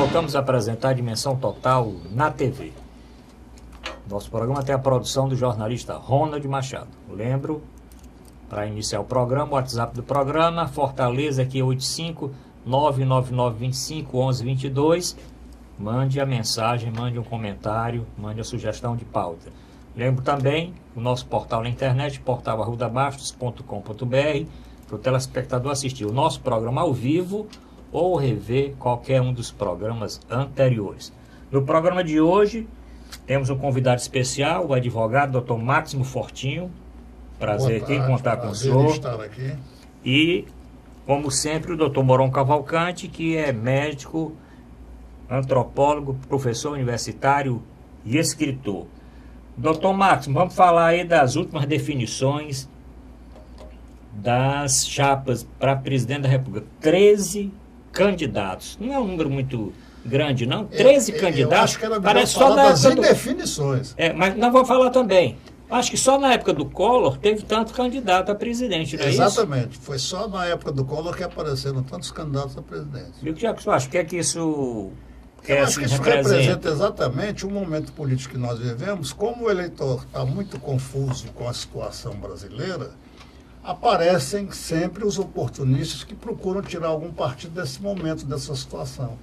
voltamos a apresentar a Dimensão Total na TV. Nosso programa tem a produção do jornalista Ronald Machado. Lembro, para iniciar o programa, o WhatsApp do programa, Fortaleza, aqui é 85999251122. Mande a mensagem, mande um comentário, mande a sugestão de pauta. Lembro também o nosso portal na internet, portal@arrudabastos.com.br, para o telespectador assistir o nosso programa ao vivo ou rever qualquer um dos programas anteriores. No programa de hoje, temos um convidado especial, o advogado Dr. Máximo Fortinho. Prazer aqui contar com o senhor. Estar aqui. E, como sempre, o Dr. Moron Cavalcante, que é médico, antropólogo, professor universitário e escritor. Dr. Máximo, vamos falar aí das últimas definições das chapas para presidente da República. 13 candidatos. Não é um número muito grande, não? 13 candidatos. Eu acho que era melhor falar das indefinições. Mas nós vamos falar também. Acho que só na época do Collor teve tanto candidato a presidente, não é isso? Exatamente. Foi só na época do Collor que apareceram tantos candidatos a presidente. E o que você acha? O que é que isso... Eu acho que isso representa exatamente o momento político que nós vivemos. Como o eleitor está muito confuso com a situação brasileira, aparecem sempre os oportunistas que procuram tirar algum partido desse momento, dessa situação.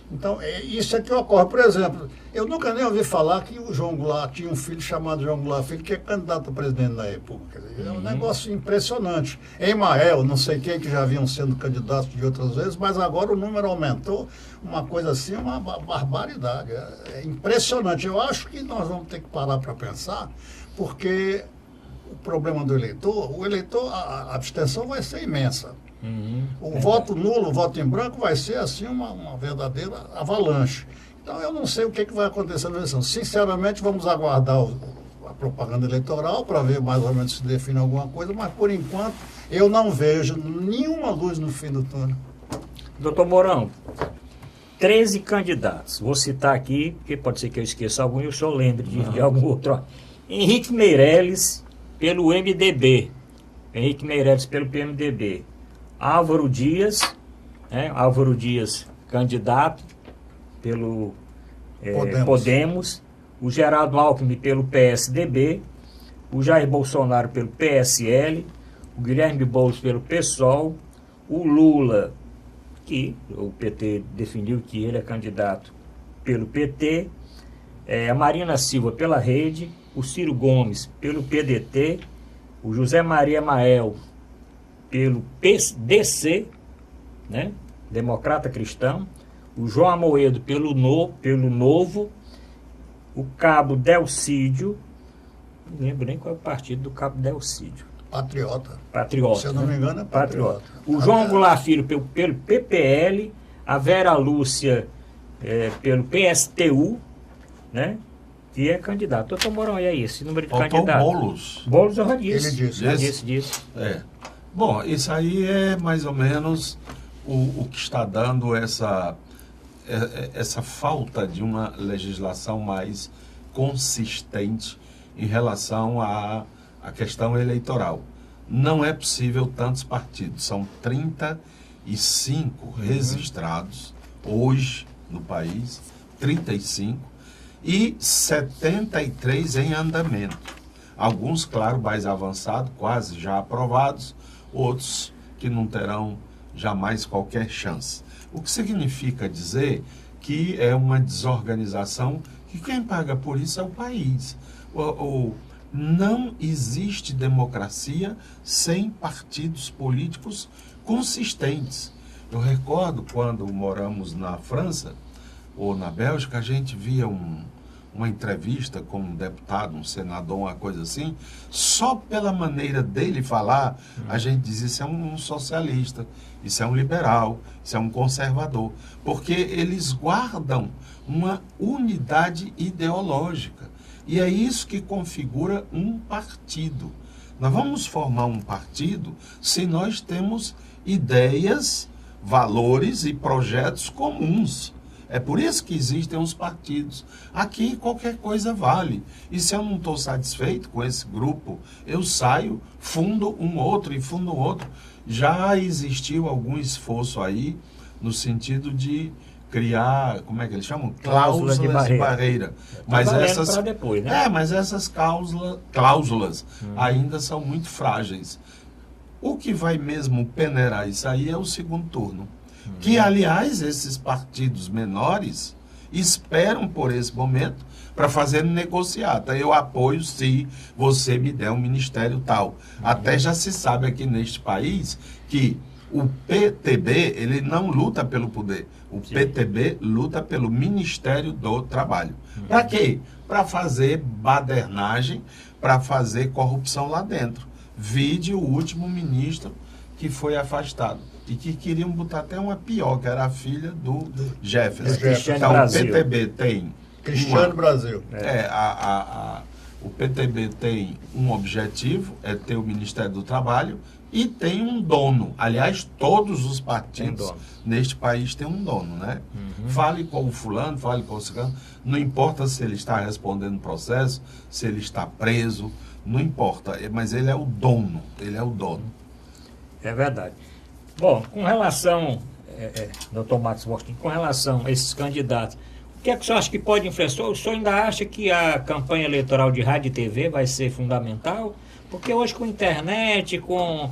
Então, isso é que ocorre. Por exemplo, eu nunca nem ouvi falar que o João Goulart tinha um filho chamado João Goulart Filho, que é candidato a presidente da República. É um negócio impressionante. Emael, não sei quem, que já haviam sendo candidatos de outras vezes, mas agora o número aumentou, uma coisa assim, uma barbaridade. É impressionante. Eu acho que nós vamos ter que parar para pensar, porque o problema do eleitor, a abstenção vai ser imensa. O voto nulo, o voto em branco vai ser assim uma verdadeira avalanche. Então eu não sei o que vai acontecer na eleição. Sinceramente, vamos aguardar a propaganda eleitoral para ver mais ou menos se define alguma coisa, mas por enquanto eu não vejo nenhuma luz no fim do túnel. Doutor Mourão, 13 candidatos. Vou citar aqui, porque pode ser que eu esqueça algum e o senhor lembre de algum outro. Henrique Meirelles pelo MDB. Henrique Meirelles pelo PMDB. Álvaro Dias, candidato pelo Podemos, o Geraldo Alckmin pelo PSDB, o Jair Bolsonaro pelo PSL, o Guilherme Boulos pelo PSOL, o Lula, que o PT definiu que ele é candidato pelo PT, a Marina Silva pela Rede, o Ciro Gomes pelo PDT, o José Maria Mael pelo PDC, né? Democrata Cristão, o João Amoedo pelo Novo, o Cabo Delcídio, não lembro nem qual é o partido do Cabo Delcídio. Patriota. Se eu não me engano, é Patriota. O João Goulart Filho pelo PPL, a Vera Lúcia pelo PSTU, né? E é candidato. Doutor Mourão, e aí, esse número de candidatos? Boulos eu já disse. Ele disse. Bom, isso aí é mais ou menos o que está dando essa falta de uma legislação mais consistente em relação à questão eleitoral. Não é possível tantos partidos. São 35 registrados hoje no país, 35, e 73 em andamento. Alguns, claro, mais avançados, quase já aprovados, outros que não terão jamais qualquer chance. O que significa dizer que é uma desorganização que quem paga por isso é o país. Não existe democracia sem partidos políticos consistentes. Eu recordo quando moramos na França ou na Bélgica, a gente via uma entrevista com um deputado, um senador, uma coisa assim, só pela maneira dele falar, a gente diz, isso é um socialista, isso é um liberal, isso é um conservador, porque eles guardam uma unidade ideológica, e é isso que configura um partido. Nós vamos formar um partido se nós temos ideias, valores e projetos comuns. É por isso que existem os partidos. Aqui qualquer coisa vale. E se eu não estou satisfeito com esse grupo, eu saio, fundo um outro e fundo outro. Já existiu algum esforço aí no sentido de criar, como é que eles chamam? Cláusulas de barreira. Mas essas, depois, né? mas essas cláusulas ainda são muito frágeis. O que vai mesmo peneirar isso aí é o segundo turno. Que, aliás, esses partidos menores esperam por esse momento para fazer negociata. Eu apoio se você me der um ministério tal. Até já se sabe aqui neste país que o PTB, ele não luta pelo poder. O PTB luta pelo Ministério do Trabalho. Para quê? Para fazer badernagem, para fazer corrupção lá dentro. Vide o último ministro que foi afastado. E que queriam botar até uma pior, que era a filha do Jefferson. Então, Brasil. O PTB tem... Cristiano Brasil. O PTB tem um objetivo, é ter o Ministério do Trabalho, e tem um dono. Aliás, todos os partidos neste país têm um dono, né? Fale com o fulano, fale com o ciclano. Não importa se ele está respondendo processo, se ele está preso, não importa. Mas ele é o dono, ele é o dono. É verdade. Bom, com relação, doutor Marcos Bostin, com relação a esses candidatos, o que é que o senhor acha que pode influenciar? O senhor ainda acha que a campanha eleitoral de rádio e TV vai ser fundamental? Porque hoje com a internet, com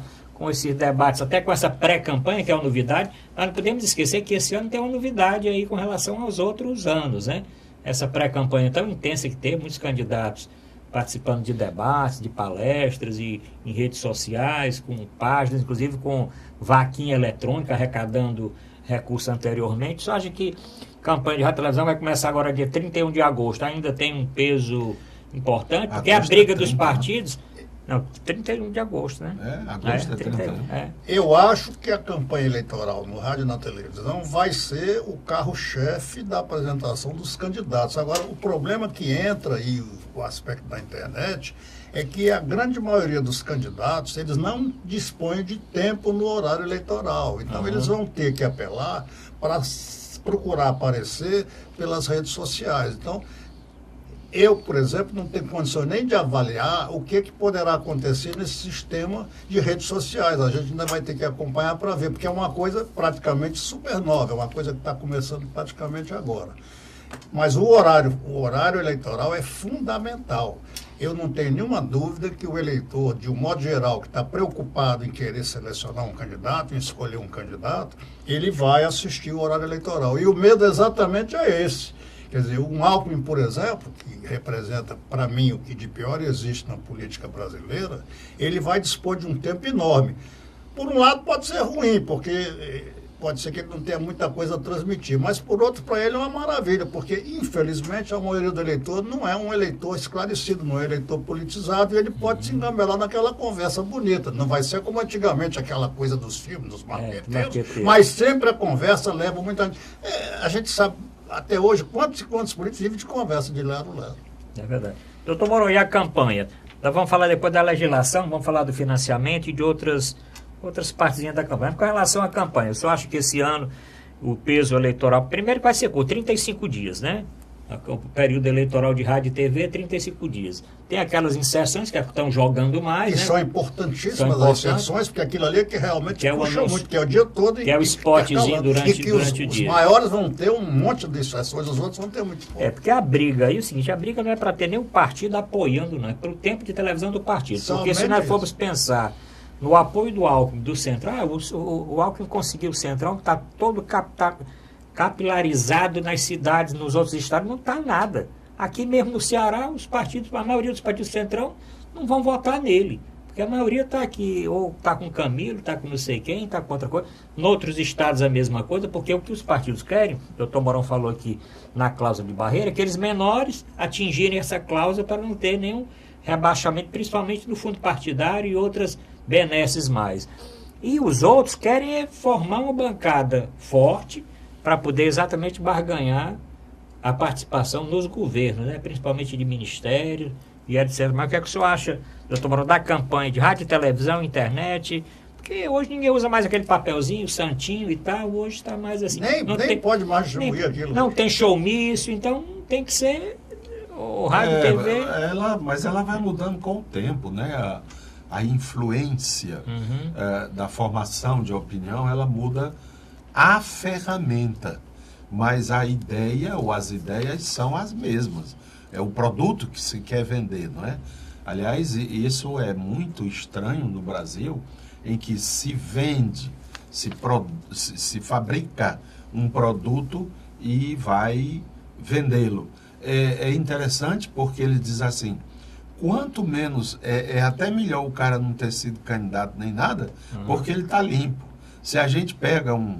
esses debates, até com essa pré-campanha, que é uma novidade, nós não podemos esquecer que esse ano tem uma novidade aí com relação aos outros anos, né? Essa pré-campanha tão intensa que teve, muitos candidatos participando de debates, de palestras e em redes sociais, com páginas, inclusive com vaquinha eletrônica, arrecadando recursos anteriormente. Só acha que a campanha de rádio e televisão vai começar agora dia 31 de agosto, ainda tem um peso importante, porque a briga dos partidos... Não, 31 de agosto, né? Agosto é 31. Eu acho que a campanha eleitoral no rádio e na televisão vai ser o carro-chefe da apresentação dos candidatos. Agora, o problema que entra, e o aspecto da internet, é que a grande maioria dos candidatos, eles não dispõem de tempo no horário eleitoral. Então, eles vão ter que apelar para procurar aparecer pelas redes sociais. Então, eu, por exemplo, não tenho condição nem de avaliar o que poderá acontecer nesse sistema de redes sociais. A gente ainda vai ter que acompanhar para ver, porque é uma coisa praticamente super nova, é uma coisa que está começando praticamente agora. Mas o horário eleitoral é fundamental. Eu não tenho nenhuma dúvida que o eleitor, de um modo geral, que está preocupado em querer selecionar um candidato, em escolher um candidato, ele vai assistir o horário eleitoral. E o medo exatamente é esse. Quer dizer, um Alckmin, por exemplo, que representa, para mim, o que de pior existe na política brasileira, ele vai dispor de um tempo enorme. Por um lado, pode ser ruim, porque pode ser que ele não tenha muita coisa a transmitir, mas, por outro, para ele é uma maravilha, porque, infelizmente, a maioria do eleitor não é um eleitor esclarecido, não é um eleitor politizado, e ele pode se engambelar naquela conversa bonita. Não vai ser como antigamente, aquela coisa dos filmes, dos marqueteiros, mas sempre a conversa leva muita... a gente sabe... Até hoje, quantos políticos vivem de conversa de lado a lado? É verdade. Doutor Mourão, e a campanha? Nós vamos falar depois da legislação, vamos falar do financiamento e de outras partezinhas da campanha. Com relação à campanha, eu só acho que esse ano o peso eleitoral, primeiro vai ser por 35 dias, né? O período eleitoral de rádio e TV é 35 dias. Tem aquelas inserções que estão jogando mais, e né? são importantíssimas as inserções, porque aquilo ali é que realmente puxa muito, que é o dia todo. Que é o spotzinho durante o dia. Os maiores vão ter um monte de inserções, os outros vão ter muito pouco. Porque a briga, aí é o seguinte, a briga não é para ter nenhum partido apoiando, não, é pelo tempo de televisão do partido. Porque se nós formos pensar no apoio do Alckmin, do Centrão, o Alckmin conseguiu o Centrão, que está todo capilarizado nas cidades, nos outros estados, não está nada. Aqui mesmo no Ceará, a maioria dos partidos do Centrão não vão votar nele. Porque a maioria está aqui, ou está com Camilo, está com não sei quem, está com outra coisa. Em outros estados a mesma coisa, porque o que os partidos querem, o doutor Mourão falou aqui na cláusula de barreira, que eles menores atingirem essa cláusula para não ter nenhum rebaixamento, principalmente no fundo partidário e outras benesses mais. E os outros querem formar uma bancada forte, para poder exatamente barganhar a participação nos governos, né? Principalmente de ministérios e etc. Mas o que é que o senhor acha, doutor Mourão, da campanha de rádio, televisão, internet? Porque hoje ninguém usa mais aquele papelzinho, santinho e tal, hoje está mais assim. Nem pode mais distribuir aquilo. Não tem showmício, então tem que ser o rádio, TV... Mas ela vai mudando com o tempo, né? A influência da formação de opinião, ela muda a ferramenta. mas a ideia ou as ideias são as mesmas. É o produto que se quer vender, não é? Aliás, isso é muito estranho no Brasil, em que se vende, se fabrica um produto e vai vendê-lo. É interessante porque ele diz assim, quanto menos, é até melhor o cara não ter sido candidato nem nada, porque ele está limpo. Se a gente pega um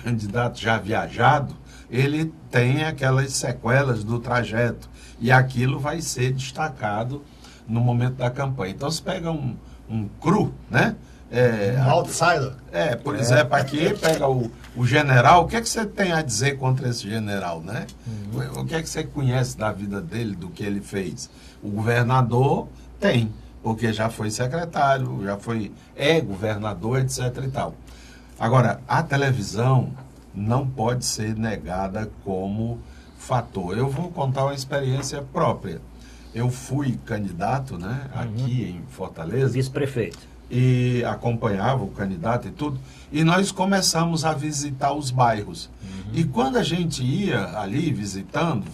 candidato já viajado, ele tem aquelas sequelas do trajeto, e aquilo vai ser destacado no momento da campanha. Então, se pega um cru, né? Um outsider. Por exemplo, aqui pega o general, o que é que você tem a dizer contra esse general, né? O que é que você conhece da vida dele, do que ele fez? O governador tem, porque já foi secretário, é governador, etc. e tal. Agora, a televisão não pode ser negada como fator. Eu vou contar uma experiência própria. Eu fui candidato, né, aqui em Fortaleza. Vice-prefeito. E acompanhava o candidato e tudo. E nós começamos a visitar os bairros. E quando a gente ia ali visitando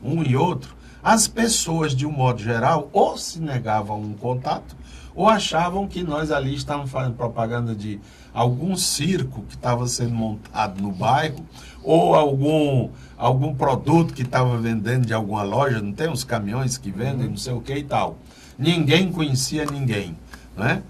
um e outro, as pessoas, de um modo geral, ou se negavam um contato, ou achavam que nós ali estávamos fazendo propaganda de algum circo que estava sendo montado no bairro, ou algum produto que estava vendendo de alguma loja, não tem uns caminhões que vendem, não sei o que e tal. Ninguém conhecia ninguém, né?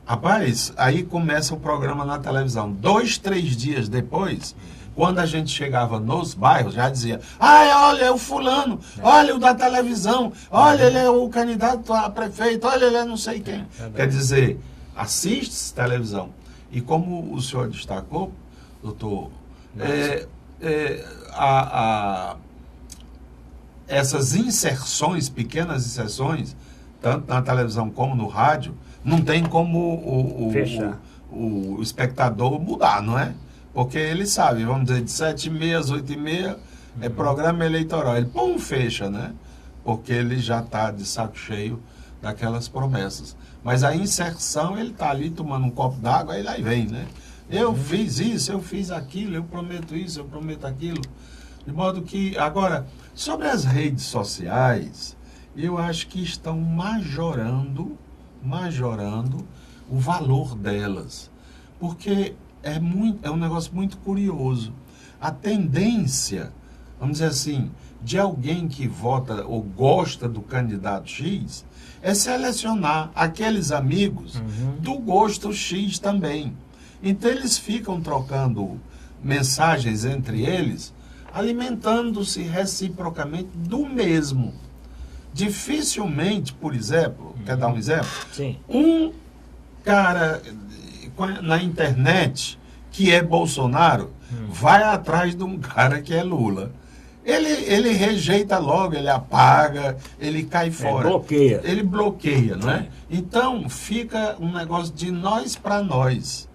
Rapaz, aí começa o programa na televisão. 2, 3 dias depois, quando a gente chegava nos bairros, já dizia, olha, é o fulano, olha o da televisão, olha, ele é o candidato a prefeito, olha, ele é não sei quem. Quer dizer, assiste televisão. E como o senhor destacou, doutor, essas inserções, pequenas inserções, tanto na televisão como no rádio, não tem como o espectador mudar, não é? Porque ele sabe, vamos dizer, de 7h30 às 8h30 é programa eleitoral. Ele, fecha, né? Porque ele já está de saco cheio daquelas promessas. Mas a inserção, ele está ali tomando um copo d'água, aí lá vem, né? Eu fiz isso, eu fiz aquilo, eu prometo isso, eu prometo aquilo. De modo que, agora, sobre as redes sociais, eu acho que estão majorando o valor delas. Porque é um negócio muito curioso. A tendência, vamos dizer assim, de alguém que vota ou gosta do candidato X, é selecionar aqueles amigos do gosto X também. Então eles ficam trocando mensagens entre eles, alimentando-se reciprocamente do mesmo. Dificilmente, por exemplo, quer dar um exemplo? Sim. Um cara na internet que é Bolsonaro vai atrás de um cara que é Lula. Ele rejeita logo, ele apaga, ele cai fora. Bloqueia. Ele bloqueia, não é? Então, fica um negócio de nós para nós.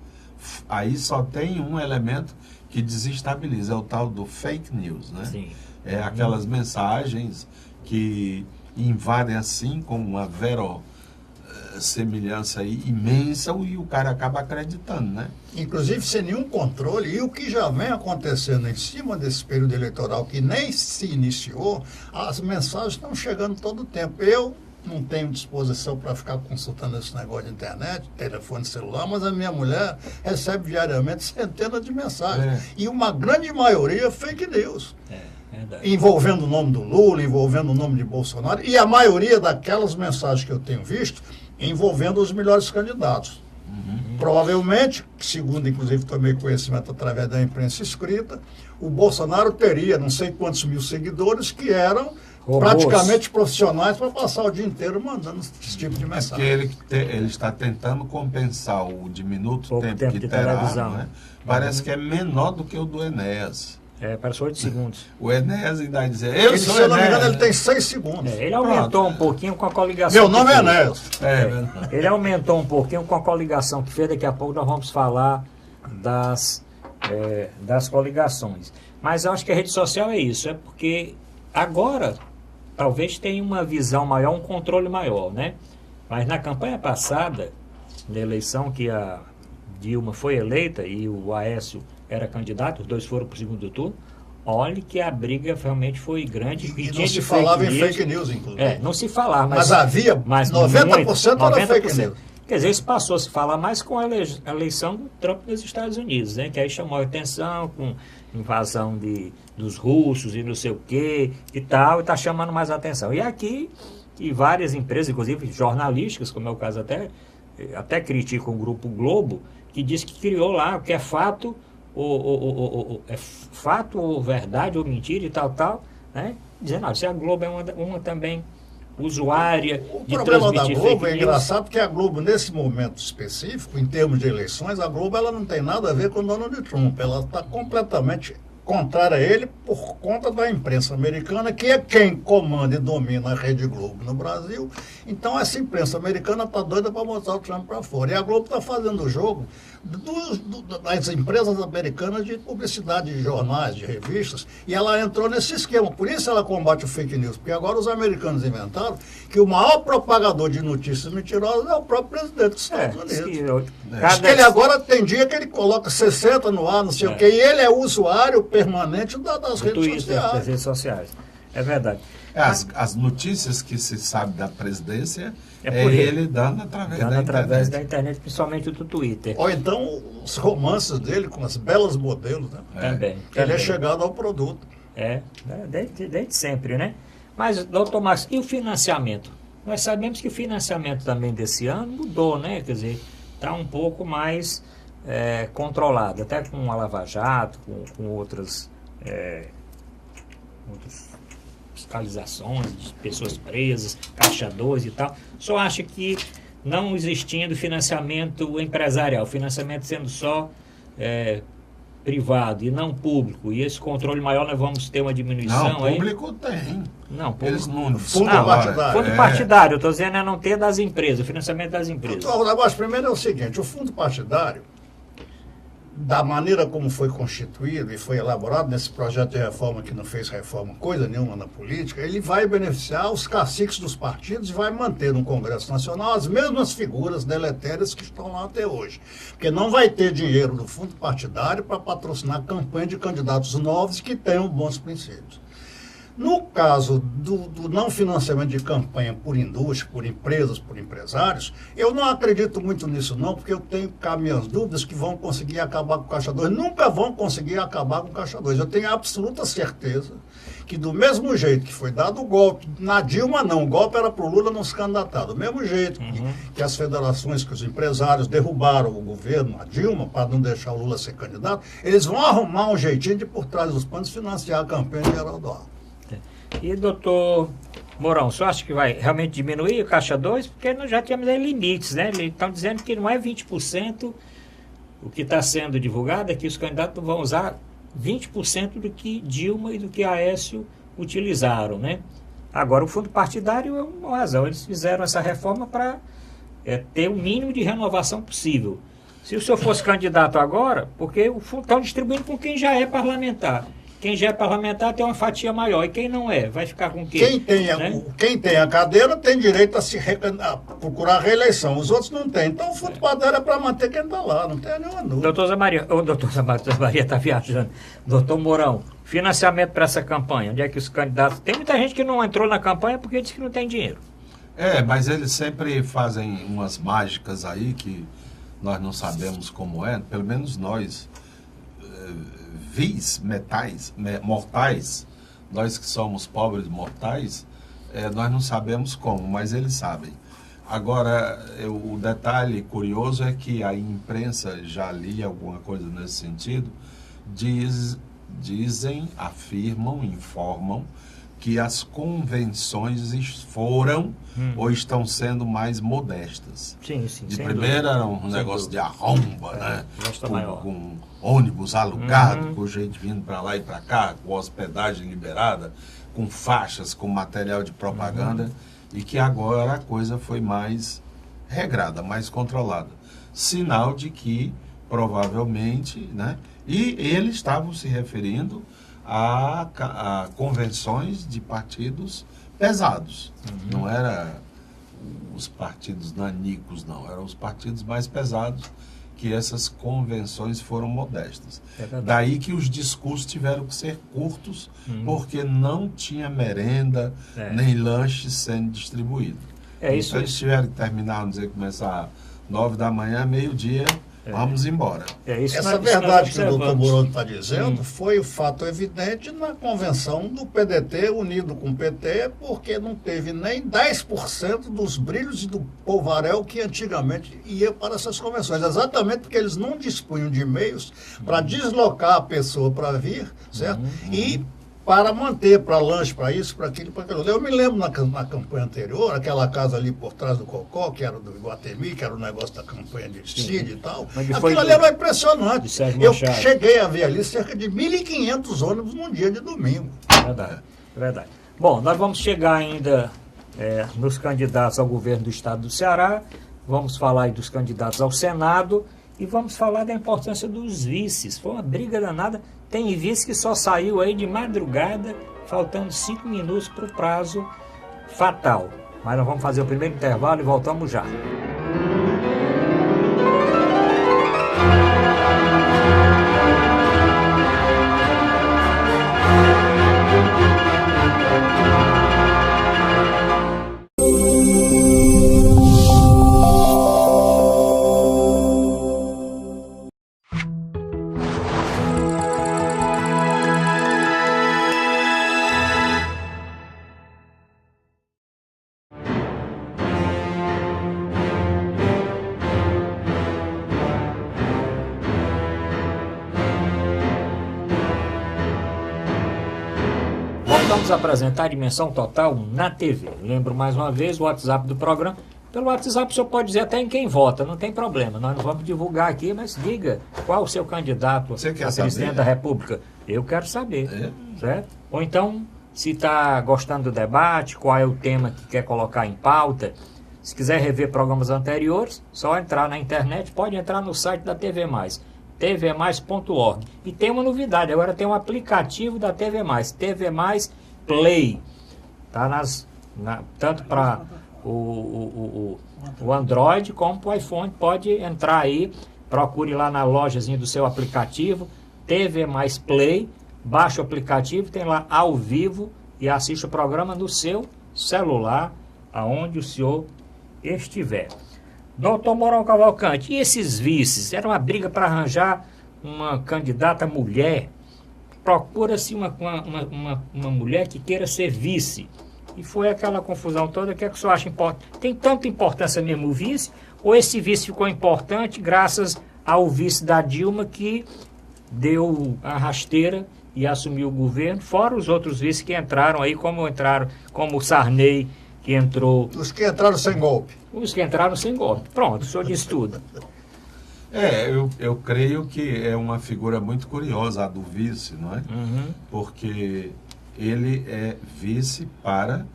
Aí só tem um elemento que desestabiliza, é o tal do fake news, né? Sim. É aquelas mensagens que invadem assim com uma verossemelhança imensa e o cara acaba acreditando, né? Inclusive sem nenhum controle, e o que já vem acontecendo em cima desse período eleitoral, que nem se iniciou, as mensagens estão chegando todo o tempo. Eu não tenho disposição para ficar consultando esse negócio de internet, telefone celular, mas a minha mulher recebe diariamente centenas de mensagens. E uma grande maioria fake news. Envolvendo o nome do Lula, envolvendo o nome de Bolsonaro, e a maioria daquelas mensagens que eu tenho visto, envolvendo os melhores candidatos. Provavelmente, segundo inclusive tomei conhecimento através da imprensa escrita, o Bolsonaro teria não sei quantos mil seguidores que eram praticamente profissionais para passar o dia inteiro mandando esse tipo de mensagem. Porque ele está tentando compensar o diminuto tempo que de terá, televisão, né? Parece que é menor do que o do Enéas. Parece 8 segundos. O Enéas ainda vai dizer, Se eu não me engano, ele tem 6 segundos. Ele aumentou um pouquinho com a coligação. Meu nome é Enéas. Ele aumentou um pouquinho com a coligação que fez. Daqui a pouco nós vamos falar das coligações. Mas eu acho que a rede social é isso. É porque agora talvez tenha uma visão maior, um controle maior, né? Mas na campanha passada, na eleição que a Dilma foi eleita e o Aécio era candidato, os dois foram para o segundo turno, Olhe que a briga realmente foi grande. E não se falava em fake news, inclusive. Não se falava. Mas havia 90% era fake news. Quer dizer, isso passou a se falar mais com a eleição do Trump nos Estados Unidos, né? Que aí chamou a atenção com invasão dos russos e não sei o quê e tal, e está chamando mais a atenção. E aqui, e várias empresas, inclusive jornalísticas, como é o caso até criticam o Grupo Globo, que diz que criou lá o que é fato, é fato ou verdade ou mentira e tal, né? Dizendo, se a Globo é uma também usuária de transmitir fake news. O problema da Globo é engraçado porque a Globo, nesse momento específico, em termos de eleições, a Globo ela não tem nada a ver com o Donald Trump. Ela está completamente contrária a ele por conta da imprensa americana, que é quem comanda e domina a Rede Globo no Brasil. Então essa imprensa americana está doida para botar o Trump para fora. E a Globo está fazendo o jogo das empresas americanas de publicidade de jornais, de revistas, e ela entrou nesse esquema. Por isso ela combate o fake news, porque agora os americanos inventaram que o maior propagador de notícias mentirosas é o próprio presidente dos Estados Unidos. Que ele agora tem dia que ele coloca 60 no ar, não sei o quê, e ele é o usuário permanente das redes sociais. Das redes sociais. É verdade. As notícias que se sabe da presidência é ele dando através da internet, principalmente do Twitter. Ou então os romances dele com as belas modelos, né? Também. Ele é chegado ao produto. Desde sempre, né? Mas, doutor Marcos, e o financiamento? Nós sabemos que o financiamento também desse ano mudou, né? Quer dizer, está um pouco mais controlado, até com a Lava Jato, com outras fiscalizações de pessoas presas, Caixa 2 e tal. Só acha que não existindo financiamento empresarial, financiamento sendo só privado e não público, e esse controle maior nós vamos ter uma diminuição aí? Não, público tem. Não, público. Eles não, fundo partidário. Fundo partidário, eu estou dizendo não ter das empresas, o financiamento das empresas. Primeiro é o seguinte, o fundo partidário, da maneira como foi constituído e foi elaborado nesse projeto de reforma que não fez reforma coisa nenhuma na política, ele vai beneficiar os caciques dos partidos e vai manter no Congresso Nacional as mesmas figuras deletérias que estão lá até hoje. Porque não vai ter dinheiro do fundo partidário para patrocinar campanha de candidatos novos que tenham bons princípios. No caso do não financiamento de campanha por indústria, por empresas, por empresários, eu não acredito muito nisso não, porque eu tenho cá minhas dúvidas que vão conseguir acabar com o Caixa 2. Nunca vão conseguir acabar com o Caixa 2. Eu tenho absoluta certeza que do mesmo jeito que foi dado o golpe, na Dilma não, o golpe era para o Lula não se candidatar. Do mesmo jeito que as federações, que os empresários derrubaram o governo, a Dilma, para não deixar o Lula ser candidato, eles vão arrumar um jeitinho de por trás dos panos financiar a campanha de Geraldo Alckmin. E, doutor Mourão, você acha que vai realmente diminuir o Caixa 2? Porque nós já temos aí limites, né? Eles estão dizendo que não é 20%, o que está sendo divulgado é que os candidatos vão usar 20% do que Dilma e do que Aécio utilizaram, né? Agora, o fundo partidário é uma razão. Eles fizeram essa reforma para ter o mínimo de renovação possível. Se o senhor fosse candidato agora, porque o fundo estão distribuindo com quem já é parlamentar. Quem já é parlamentar tem uma fatia maior. E quem não é? Vai ficar com o quê? Quem tem a cadeira tem direito a procurar a reeleição. Os outros não têm. Então o fundo partidário é para manter quem está lá. Não tem nenhuma dúvida. Doutor Zé Maria está viajando. Doutor Mourão, financiamento para essa campanha. Onde é que os candidatos... Tem muita gente que não entrou na campanha porque disse que não tem dinheiro. Mas eles sempre fazem umas mágicas aí que nós não sabemos como é. Pelo menos nós... mortais, nós que somos pobres mortais, nós não sabemos como, mas eles sabem. Agora, o detalhe curioso é que a imprensa, já li alguma coisa nesse sentido, dizem, afirmam, informam que as convenções foram ou estão sendo mais modestas. Sim. De primeira era um negócio de arromba, né? Com ônibus alugado, com gente vindo para lá e para cá, com hospedagem liberada, com faixas, com material de propaganda, e que agora a coisa foi mais regrada, mais controlada. Sinal de que, provavelmente, né? E eles estavam se referindo a convenções de partidos pesados. Não era os partidos nanicos, não. Eram os partidos mais pesados que essas convenções foram modestas. Daí que os discursos tiveram que ser curtos, porque não tinha merenda, nem lanche sendo distribuído. Isso. Então eles tiveram que terminar, vamos dizer, começar 9 da manhã, meio-dia, vamos embora. Essa verdade que o doutor Moroni está dizendo foi o fato evidente na convenção do PDT unido com o PT, porque não teve nem 10% dos brilhos e do polvarel que antigamente ia para essas convenções. Exatamente porque eles não dispunham de meios para deslocar a pessoa para vir, certo? E para manter, para lanche, para isso, para aquilo, para aquilo. Eu me lembro na campanha anterior, aquela casa ali por trás do Cocó, que era do Iguatemi, que era o negócio da campanha de Cid e tal. Aquilo ali era impressionante. Eu cheguei a ver ali cerca de 1.500 ônibus num dia de domingo. Verdade. Bom, nós vamos chegar ainda nos candidatos ao governo do estado do Ceará, vamos falar aí dos candidatos ao Senado e vamos falar da importância dos vices. Foi uma briga danada. Tem vice que só saiu aí de madrugada, faltando 5 minutos para o prazo fatal. Mas nós vamos fazer o primeiro intervalo e voltamos já. Vamos apresentar a dimensão total na TV. Lembro mais uma vez o WhatsApp do programa. Pelo WhatsApp o senhor pode dizer até em quem vota, não tem problema. Nós não vamos divulgar aqui, mas diga qual o seu candidato à presidente da República. Eu quero saber, certo? Ou então, se está gostando do debate, qual é o tema que quer colocar em pauta. Se quiser rever programas anteriores, só entrar na internet, pode entrar no site da TV Mais. tvmais.org. E tem uma novidade, agora tem um aplicativo da TV Mais, TV Mais Play. Tá tanto para o Android como para o iPhone. Pode entrar aí, procure lá na lojazinha do seu aplicativo, TV Mais Play, baixa o aplicativo, tem lá ao vivo e assiste o programa no seu celular, aonde o senhor estiver. Doutor Mourão Cavalcante, e esses vices? Era uma briga para arranjar uma candidata mulher. Procura-se uma mulher que queira ser vice. E foi aquela confusão toda. O que é que o senhor acha importante? Tem tanta importância mesmo o vice? Ou esse vice ficou importante graças ao vice da Dilma, que deu a rasteira e assumiu o governo, fora os outros vices que entraram aí, como o Sarney, que entrou... Os que entraram sem golpe. Os que entraram sem golpe. Pronto, o senhor disse tudo. Eu creio que é uma figura muito curiosa a do vice, não é? Porque ele é vice para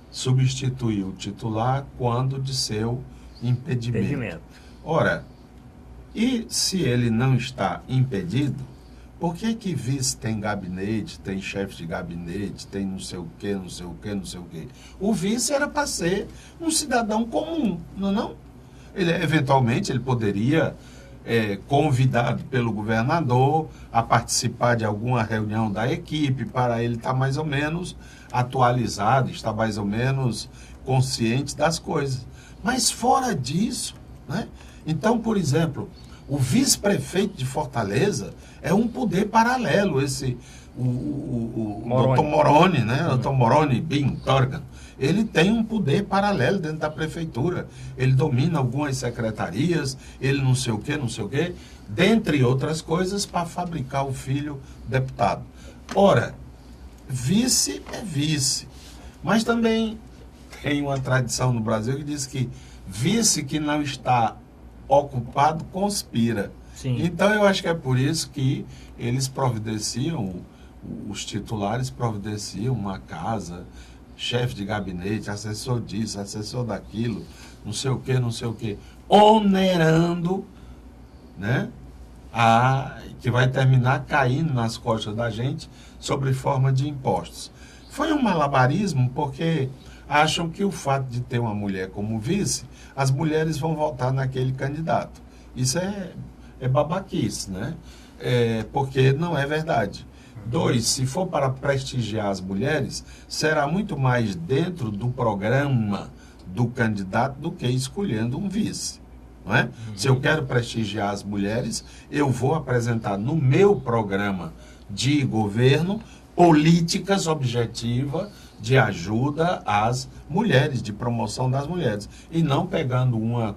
substituir o titular quando de seu impedimento. Ora, e se ele não está impedido, por que vice tem gabinete, tem chefe de gabinete, tem não sei o quê, não sei o quê, não sei o quê? O vice era para ser um cidadão comum, não? Eventualmente, ele poderia, convidado pelo governador, a participar de alguma reunião da equipe, para ele estar mais ou menos atualizado, estar mais ou menos consciente das coisas. Mas fora disso, né? Então, por exemplo, o vice-prefeito de Fortaleza é um poder paralelo, o Dr. Moroni, né? Dr. Moroni Bin Torgan. Ele tem um poder paralelo dentro da prefeitura. Ele domina algumas secretarias, ele não sei o quê, dentre outras coisas, para fabricar o filho deputado. Ora, vice é vice. Mas também tem uma tradição no Brasil que diz que vice que não está ocupado conspira. Sim. Então eu acho que é por isso que eles providenciam, os titulares providenciam uma casa, chefe de gabinete, assessor disso, assessor daquilo, não sei o quê, onerando, né, que vai terminar caindo nas costas da gente sob forma de impostos. Foi um malabarismo porque acham que o fato de ter uma mulher como vice, as mulheres vão votar naquele candidato. Isso é é babaquice, né? Porque não é verdade. 2, se for para prestigiar as mulheres, será muito mais dentro do programa do candidato do que escolhendo um vice. Não é? Se eu quero prestigiar as mulheres, eu vou apresentar no meu programa de governo políticas objetivas de ajuda às mulheres, de promoção das mulheres. E não pegando uma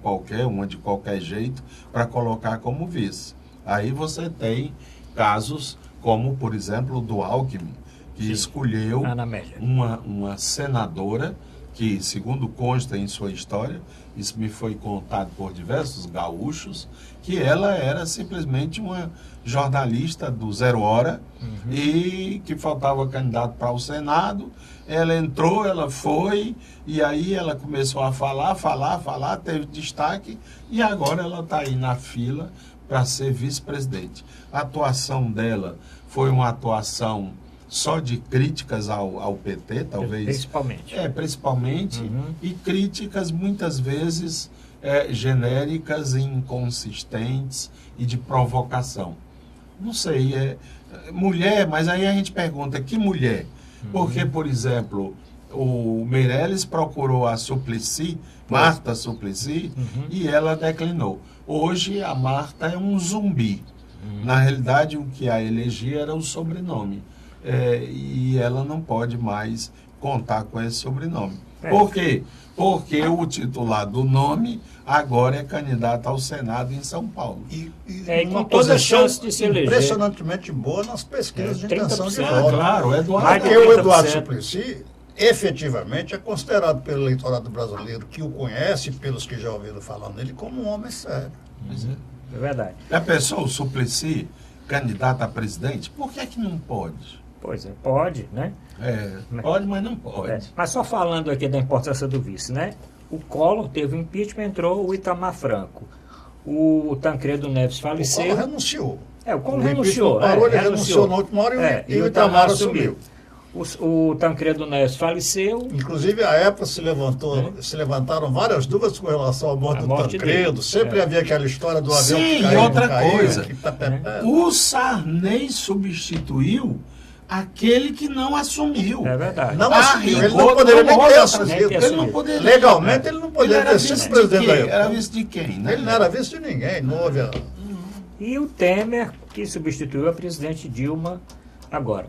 de qualquer jeito, para colocar como vice. Aí você tem casos como, por exemplo, o do Alckmin, que escolheu uma senadora que, segundo consta em sua história, isso me foi contado por diversos gaúchos, que ela era simplesmente uma jornalista do Zero Hora e que faltava candidato para o Senado. Ela entrou, ela foi, e aí ela começou a falar, teve destaque, e agora ela está aí na fila para ser vice-presidente. A atuação dela foi uma atuação só de críticas ao PT, talvez. Principalmente. Principalmente, e críticas muitas vezes genéricas, inconsistentes e de provocação. Não sei, mulher, mas aí a gente pergunta, que mulher? Porque, por exemplo, o Meirelles procurou a Suplicy, Marta Suplicy, e ela declinou. Hoje a Marta é um zumbi. Na realidade, o que a elegia era o sobrenome. E ela não pode mais contar com esse sobrenome. Por quê? Porque o titular do nome agora é candidato ao Senado em São Paulo. E com toda a chance de se eleger. Impressionantemente boa nas pesquisas de intenção de voto. Claro, Porque o Eduardo Suplicy, efetivamente, é considerado pelo eleitorado brasileiro que o conhece, pelos que já ouviram falar nele, como um homem sério. É verdade. A pessoa, o Suplicy, candidato a presidente, por que não pode? Pois é, pode, né? Pode, mas não pode. Mas só falando aqui da importância do vice, né? O Collor teve impeachment, entrou o Itamar Franco. O Tancredo Neves faleceu. O Collor renunciou. O Collor renunciou. Ele renunciou na última hora e o Itamar assumiu. O Tancredo Neves faleceu. Inclusive, à época se levantaram várias dúvidas com relação à morte do Tancredo. Dele. Sempre havia aquela história do avião que caiu. E outra coisa, o Sarney substituiu aquele que não assumiu. É verdade. Não assumiu. Ele não poderia nem ter assumido. Legalmente, ele não poderia ter sido presidente da República. Era vice de quem, né? Ele não era vice de ninguém. Não houve... E o Temer, que substituiu a presidente Dilma agora.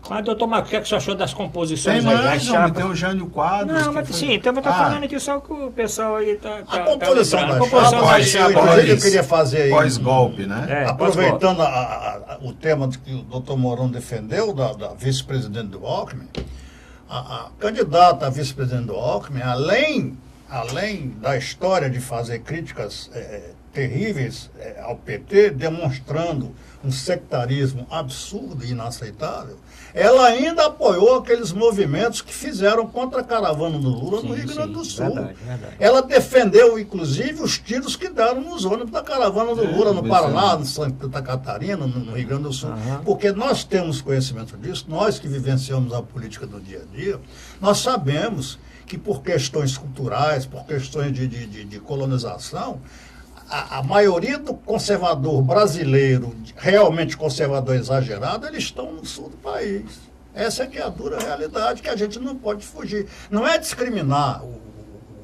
Mas, doutor Marcos, o que é que você achou das composições? Tem mais, tem o Jânio Quadros. Não, mas sim, então eu estou falando aqui só que o pessoal aí está... A composição da chapa, eu queria fazer aí... Pós-golpe, né? Aproveitando o tema que o doutor Mourão defendeu, da vice-presidente do Alckmin, a candidata a vice-presidente do Alckmin, além da história de fazer críticas terríveis ao PT, demonstrando um sectarismo absurdo e inaceitável, ela ainda apoiou aqueles movimentos que fizeram contra a caravana do Lula no Rio Grande do Sul. Verdade. Ela defendeu, inclusive, os tiros que deram nos ônibus da caravana do Lula, no Paraná, no Santa Catarina, no Rio Grande do Sul. Porque nós temos conhecimento disso, nós que vivenciamos a política do dia a dia, nós sabemos que por questões culturais, por questões de colonização, a maioria do conservador brasileiro, realmente conservador exagerado, eles estão no sul do país. Essa é que é a dura realidade que a gente não pode fugir. Não é discriminar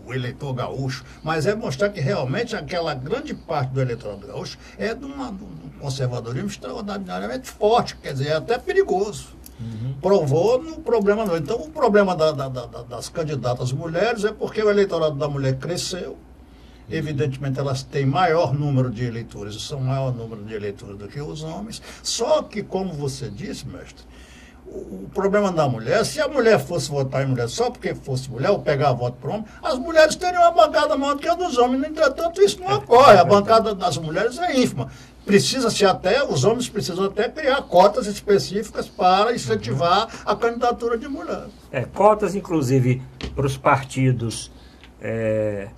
o eleitor gaúcho, mas é mostrar que realmente aquela grande parte do eleitorado gaúcho é de um conservadorismo extraordinariamente forte, quer dizer, é até perigoso. Provou no problema não. Então, o problema das candidatas mulheres é porque o eleitorado da mulher cresceu. Evidentemente, elas têm maior número de eleitores, são maior número de eleitores do que os homens. Só que, como você disse, mestre, o problema da mulher, se a mulher fosse votar em mulher só porque fosse mulher, ou pegar voto para homem, as mulheres teriam uma bancada maior do que a dos homens. No entretanto, isso não ocorre. A bancada das mulheres é ínfima. Os homens precisam até criar cotas específicas para incentivar a candidatura de mulheres. Cotas, inclusive, para os partidos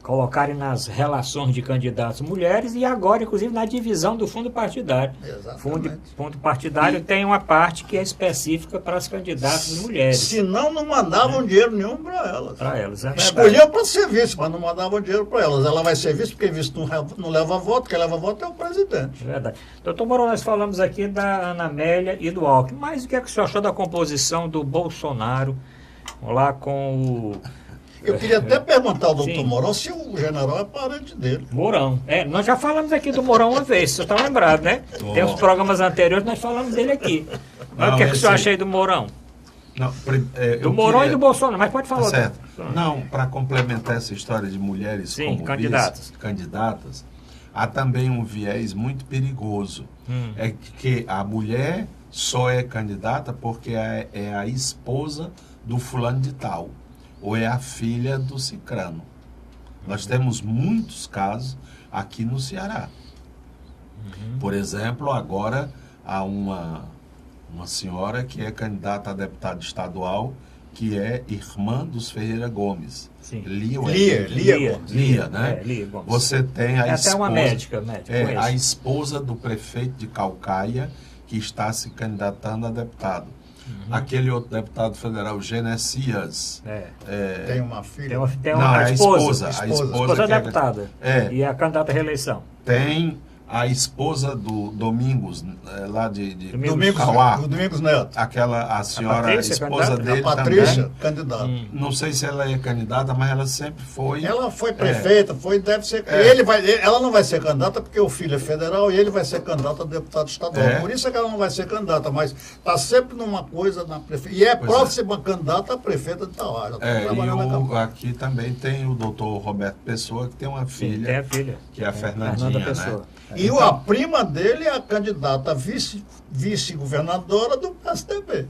colocarem nas relações de candidatos mulheres e agora, inclusive, na divisão do fundo partidário. Exatamente. Fundo partidário tem uma parte que é específica para as candidatas mulheres. Senão não mandavam dinheiro nenhum para elas. Para elas, é verdade. Escolhiam para ser vice, mas não mandavam dinheiro para elas. Ela vai ser vice porque vice não leva voto, quem leva voto é o presidente. É verdade. Doutor Mourão, nós falamos aqui da Ana Amélia e do Alckmin, mas o que é que o senhor achou da composição do Bolsonaro lá com o... Eu queria até perguntar ao doutor Sim. Mourão se o general é parente dele. Mourão. Nós já falamos aqui do Mourão uma vez, você está lembrado, né? Tem uns programas anteriores, nós falamos dele aqui. Mas o que é que o senhor acha aí do Mourão? Não, Do Mourão e do Bolsonaro, mas pode falar. Tá certo. Não, para complementar essa história de mulheres Sim, como candidatas, há também um viés muito perigoso. É que a mulher só é candidata porque é a esposa do fulano de tal, ou é a filha do cicrano. Nós temos muitos casos aqui no Ceará. Por exemplo, agora há uma senhora que é candidata a deputada estadual, que é irmã dos Ferreira Gomes. Sim. Lia Gomes. Lia, né? Lia Gomes. Você tem a esposa... até uma médica a esposa do prefeito de Caucaia, que está se candidatando a deputado. Aquele outro deputado federal, Genesias. Tem uma filha. Tem Não, uma é a esposa. A esposa que é deputada. E é a candidata à reeleição. Tem a esposa do Domingos, lá de Domingos Neto. a senhora, Patrícia, esposa dele A Patrícia, também. candidata. Não sei se ela é candidata, mas ela sempre foi. Ela foi prefeita, deve ser. Ela não vai ser candidata porque o filho é federal e ele vai ser candidato a deputado estadual. Por isso é que ela não vai ser candidata, mas está sempre numa coisa na prefeita. E é próxima candidata a prefeita de Tauá. Aqui também tem o doutor Roberto Pessoa, que tem uma filha, tem a filha, que é a Fernandinha, Pessoa. E a prima dele é a candidata a vice-governadora do PSDB.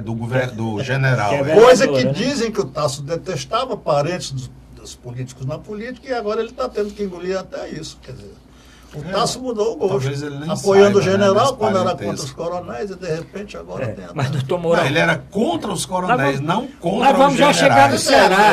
Do general. Coisa que dizem que o Tasso detestava, parentes dos políticos na política, e agora ele está tendo que engolir até isso. Quer dizer, o Tasso mudou o gosto, apoiando o general quando era contra os coronéis, e de repente agora tem a... Mas, doutor Mourão... Ele era contra os coronéis, não contra Nós vamos os já chegar no generais. Ceará.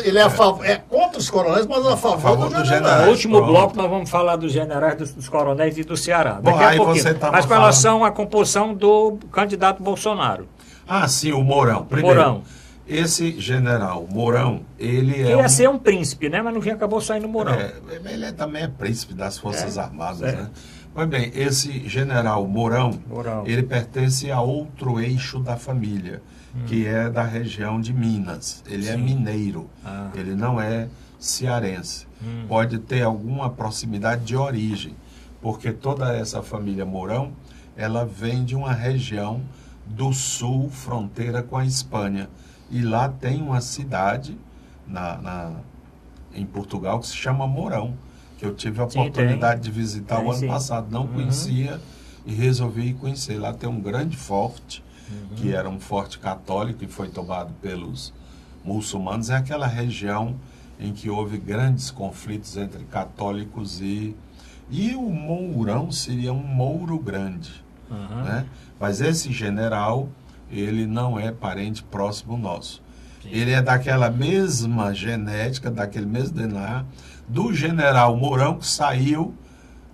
Ele é contra os coronéis, mas a favor do general. No último bloco nós vamos falar dos generais, dos coronéis e do Ceará. Bom, Daqui a pouquinho. Mas com relação à composição do candidato Bolsonaro. Ah, sim, o Mourão. Primeiro, Mourão. Esse general Mourão, ele ia ser um príncipe, né? Mas no fim acabou saindo Mourão. Ele também é príncipe das Forças Armadas, né? Pois bem, esse general Mourão, ele pertence a outro eixo da família, que é da região de Minas. Ele é mineiro, ele não é cearense. Pode ter alguma proximidade de origem, porque toda essa família Mourão, ela vem de uma região do sul, fronteira com a Espanha. E lá tem uma cidade em Portugal que se chama Mourão, que eu tive a oportunidade de visitar o ano passado. Não conhecia e resolvi conhecer. Lá tem um grande forte, que era um forte católico e foi tomado pelos muçulmanos. É aquela região em que houve grandes conflitos entre católicos e o Mourão seria um Mouro Grande. Né? Mas esse general, ele não é parente próximo nosso. Ele é daquela mesma genética, daquele mesmo DNA, do general Mourão, que saiu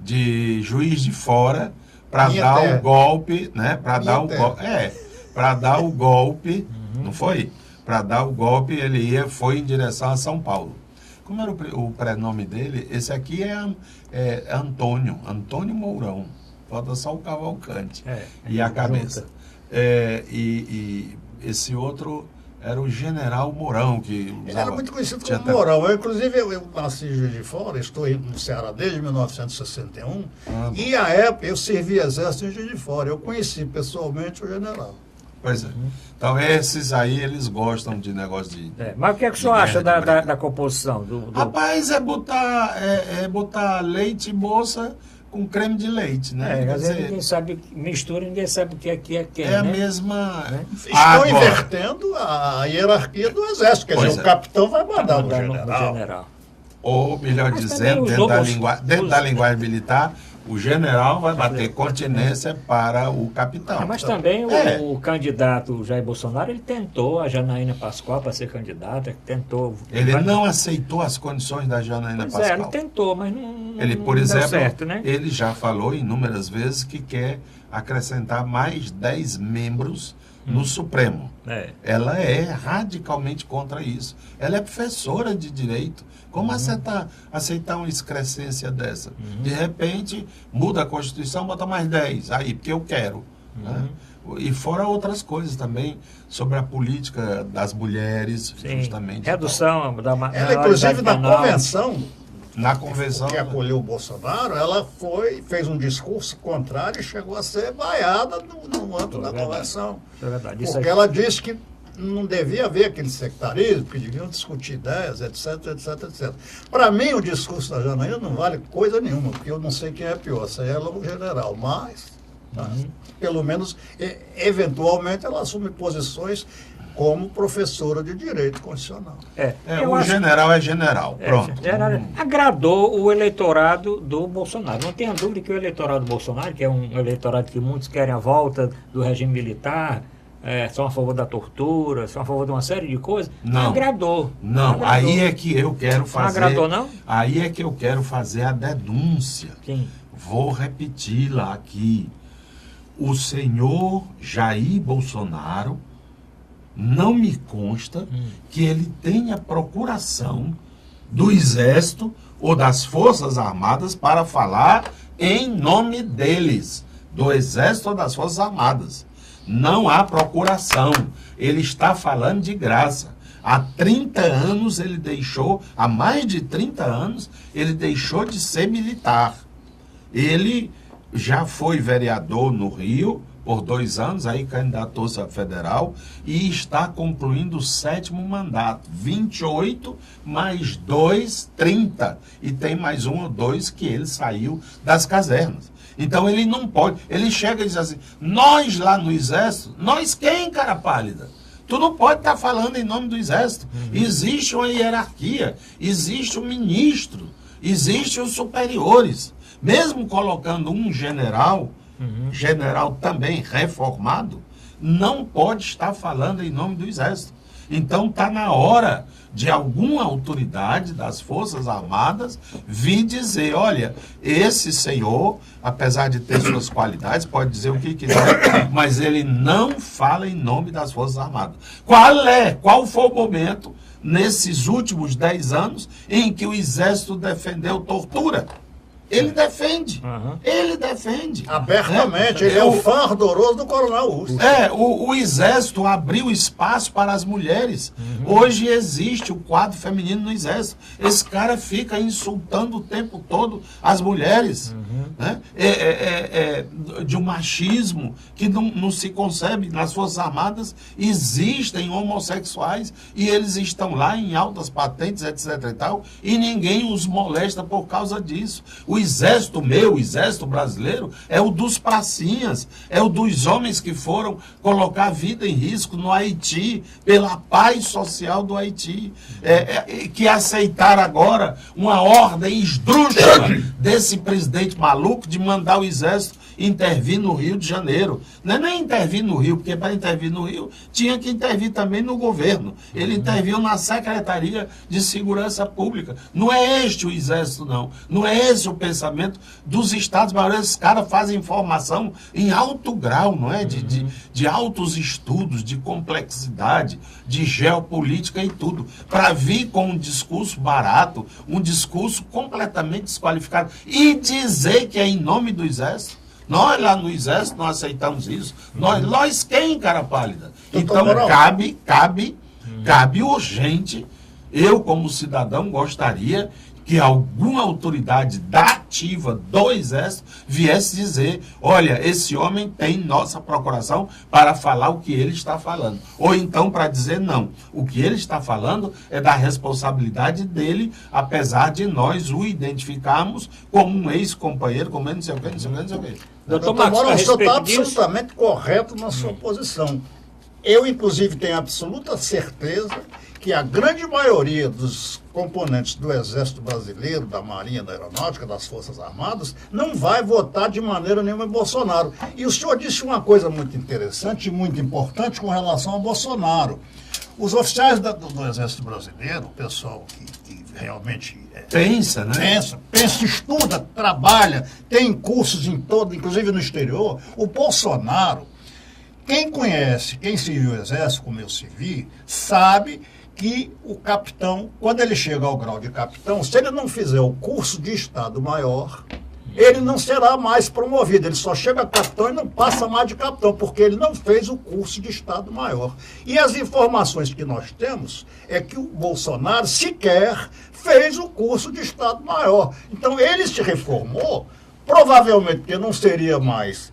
de Juiz de Fora para dar o golpe, né? Para dar o golpe, não foi? Para dar o golpe, ele foi em direção a São Paulo. Como era o prenome dele? Esse aqui é Antônio Mourão. Falta só o Cavalcante e a cabeça. E esse outro era o general Mourão, que usava... Ele era muito conhecido como Mourão. Inclusive, eu nasci em Juiz de Fora, estou no Ceará desde 1961, e à época eu servi exército em Juiz de Fora. Eu conheci pessoalmente o general. Pois é. Então, esses aí, eles gostam de negócio de... Mas o que é que o senhor acha da composição? Rapaz, é botar leite moça com creme de leite, né? Quer dizer, ninguém sabe, mistura, ninguém sabe o que é quem. É a mesma... Estão invertendo a hierarquia do exército, quer dizer, o capitão vai mandar no general. Ou, melhor dizendo, dentro da linguagem militar, O general vai bater continência para o capitão. Mas também o candidato Jair Bolsonaro, ele tentou a Janaína Pascoal para ser candidata, tentou... Ele não aceitou as condições da Janaína Pascoal. Ele tentou, mas não por exemplo, deu certo, né? Ele já falou inúmeras vezes que quer acrescentar mais 10 membros no Supremo. Ela é radicalmente contra isso. Ela é professora de direito. Como aceitar uma excrescência dessa? De repente, muda a Constituição, bota mais 10. Aí, porque eu quero. Né? E fora outras coisas também, sobre a política das mulheres, justamente. Redução da ela, inclusive, na convenção que acolheu o Bolsonaro, ela fez um discurso contrário e chegou a ser vaiada no âmbito da convenção. É verdade. Porque ela disse que não devia haver aquele sectarismo, que deviam discutir ideias, etc, etc, etc. Para mim, o discurso da Janaína não vale coisa nenhuma, porque eu não sei quem é pior, se é ela ou o general, mas, pelo menos, eventualmente, ela assume posições como professora de direito constitucional. O general é general, pronto. Agradou o eleitorado do Bolsonaro. Não tenha dúvida que o eleitorado do Bolsonaro, que é um eleitorado que muitos querem a volta do regime militar, são a favor da tortura, são a favor de uma série de coisas, agradou. Aí é que eu quero fazer... Não agradou, não? Aí é que eu quero fazer a denúncia. Sim. Vou repeti-la aqui. O senhor Jair Bolsonaro, não me consta que ele tenha procuração do Exército ou das Forças Armadas para falar em nome deles, do Exército ou das Forças Armadas. Não há procuração. Ele está falando de graça. Há 30 anos ele deixou, há mais de 30 anos, ele deixou de ser militar. Ele já foi vereador no Rio por 2 anos, aí candidatou-se a federal e está concluindo o 7º mandato. 28 mais 2, 30. E tem mais 1 ou 2 que ele saiu das casernas. Então ele não pode, ele chega e diz assim, nós lá no Exército, nós quem, cara pálida? Tu não pode estar falando em nome do Exército. Existe uma hierarquia, existe um ministro, existem os superiores. Mesmo colocando um general, general também reformado, não pode estar falando em nome do Exército. Então está na hora de alguma autoridade das Forças Armadas vir dizer, olha, esse senhor, apesar de ter suas qualidades, pode dizer o que quiser, mas ele não fala em nome das Forças Armadas. Qual foi o momento, nesses últimos 10 anos, em que o Exército defendeu tortura? Ele defende. Ele defende. Abertamente. Ele é o fã ardoroso do Coronel Urso. O Exército abriu espaço para as mulheres. Hoje existe o quadro feminino no Exército. Esse cara fica insultando o tempo todo as mulheres. De um machismo que não se concebe. Nas Forças Armadas existem homossexuais e eles estão lá em altas patentes, etc. e tal, e ninguém os molesta por causa disso. O exército meu, o exército brasileiro, é o dos pracinhas, é o dos homens que foram colocar a vida em risco no Haiti, pela paz social do Haiti, que aceitaram agora uma ordem esdrúxula desse presidente maluco de mandar o exército intervir no Rio de Janeiro. Não é nem intervir no Rio, porque para intervir no Rio tinha que intervir também no governo. Ele interviu na Secretaria de Segurança Pública. Não é este o exército, não. Não é esse o pensamento dos Estados maiores. Esses caras fazem formação em alto grau, não é? De altos estudos, de complexidade, de geopolítica e tudo. Para vir com um discurso barato, um discurso completamente desqualificado e dizer que é em nome do exército. Nós lá no Exército não aceitamos isso. Nós quem, cara pálida? Então cabe urgente. Eu, como cidadão, gostaria que alguma autoridade da ativa do Exército viesse dizer, olha, esse homem tem nossa procuração para falar o que ele está falando. Ou então para dizer não. O que ele está falando é da responsabilidade dele, apesar de nós o identificarmos como um ex-companheiro, como não sei o que, não sei o que, não sei o que. Doutor Moura, o senhor está absolutamente correto na sua posição. Eu, inclusive, tenho absoluta certeza que a grande maioria dos componentes do Exército Brasileiro, da Marinha, da Aeronáutica, das Forças Armadas, não vai votar de maneira nenhuma em Bolsonaro. E o senhor disse uma coisa muito interessante e muito importante com relação a Bolsonaro. Os oficiais do Exército Brasileiro, o pessoal que realmente pensa, né? Pensa, estuda, trabalha, tem cursos em todo, inclusive no exterior. O Bolsonaro, quem conhece, quem serviu o Exército, como eu servi, sabe que o capitão, quando ele chega ao grau de capitão, se ele não fizer o curso de Estado-Maior, ele não será mais promovido. Ele só chega a capitão e não passa mais de capitão, porque ele não fez o curso de Estado-Maior. E as informações que nós temos é que o Bolsonaro sequer fez o curso de Estado-Maior. Então, ele se reformou, provavelmente porque não seria mais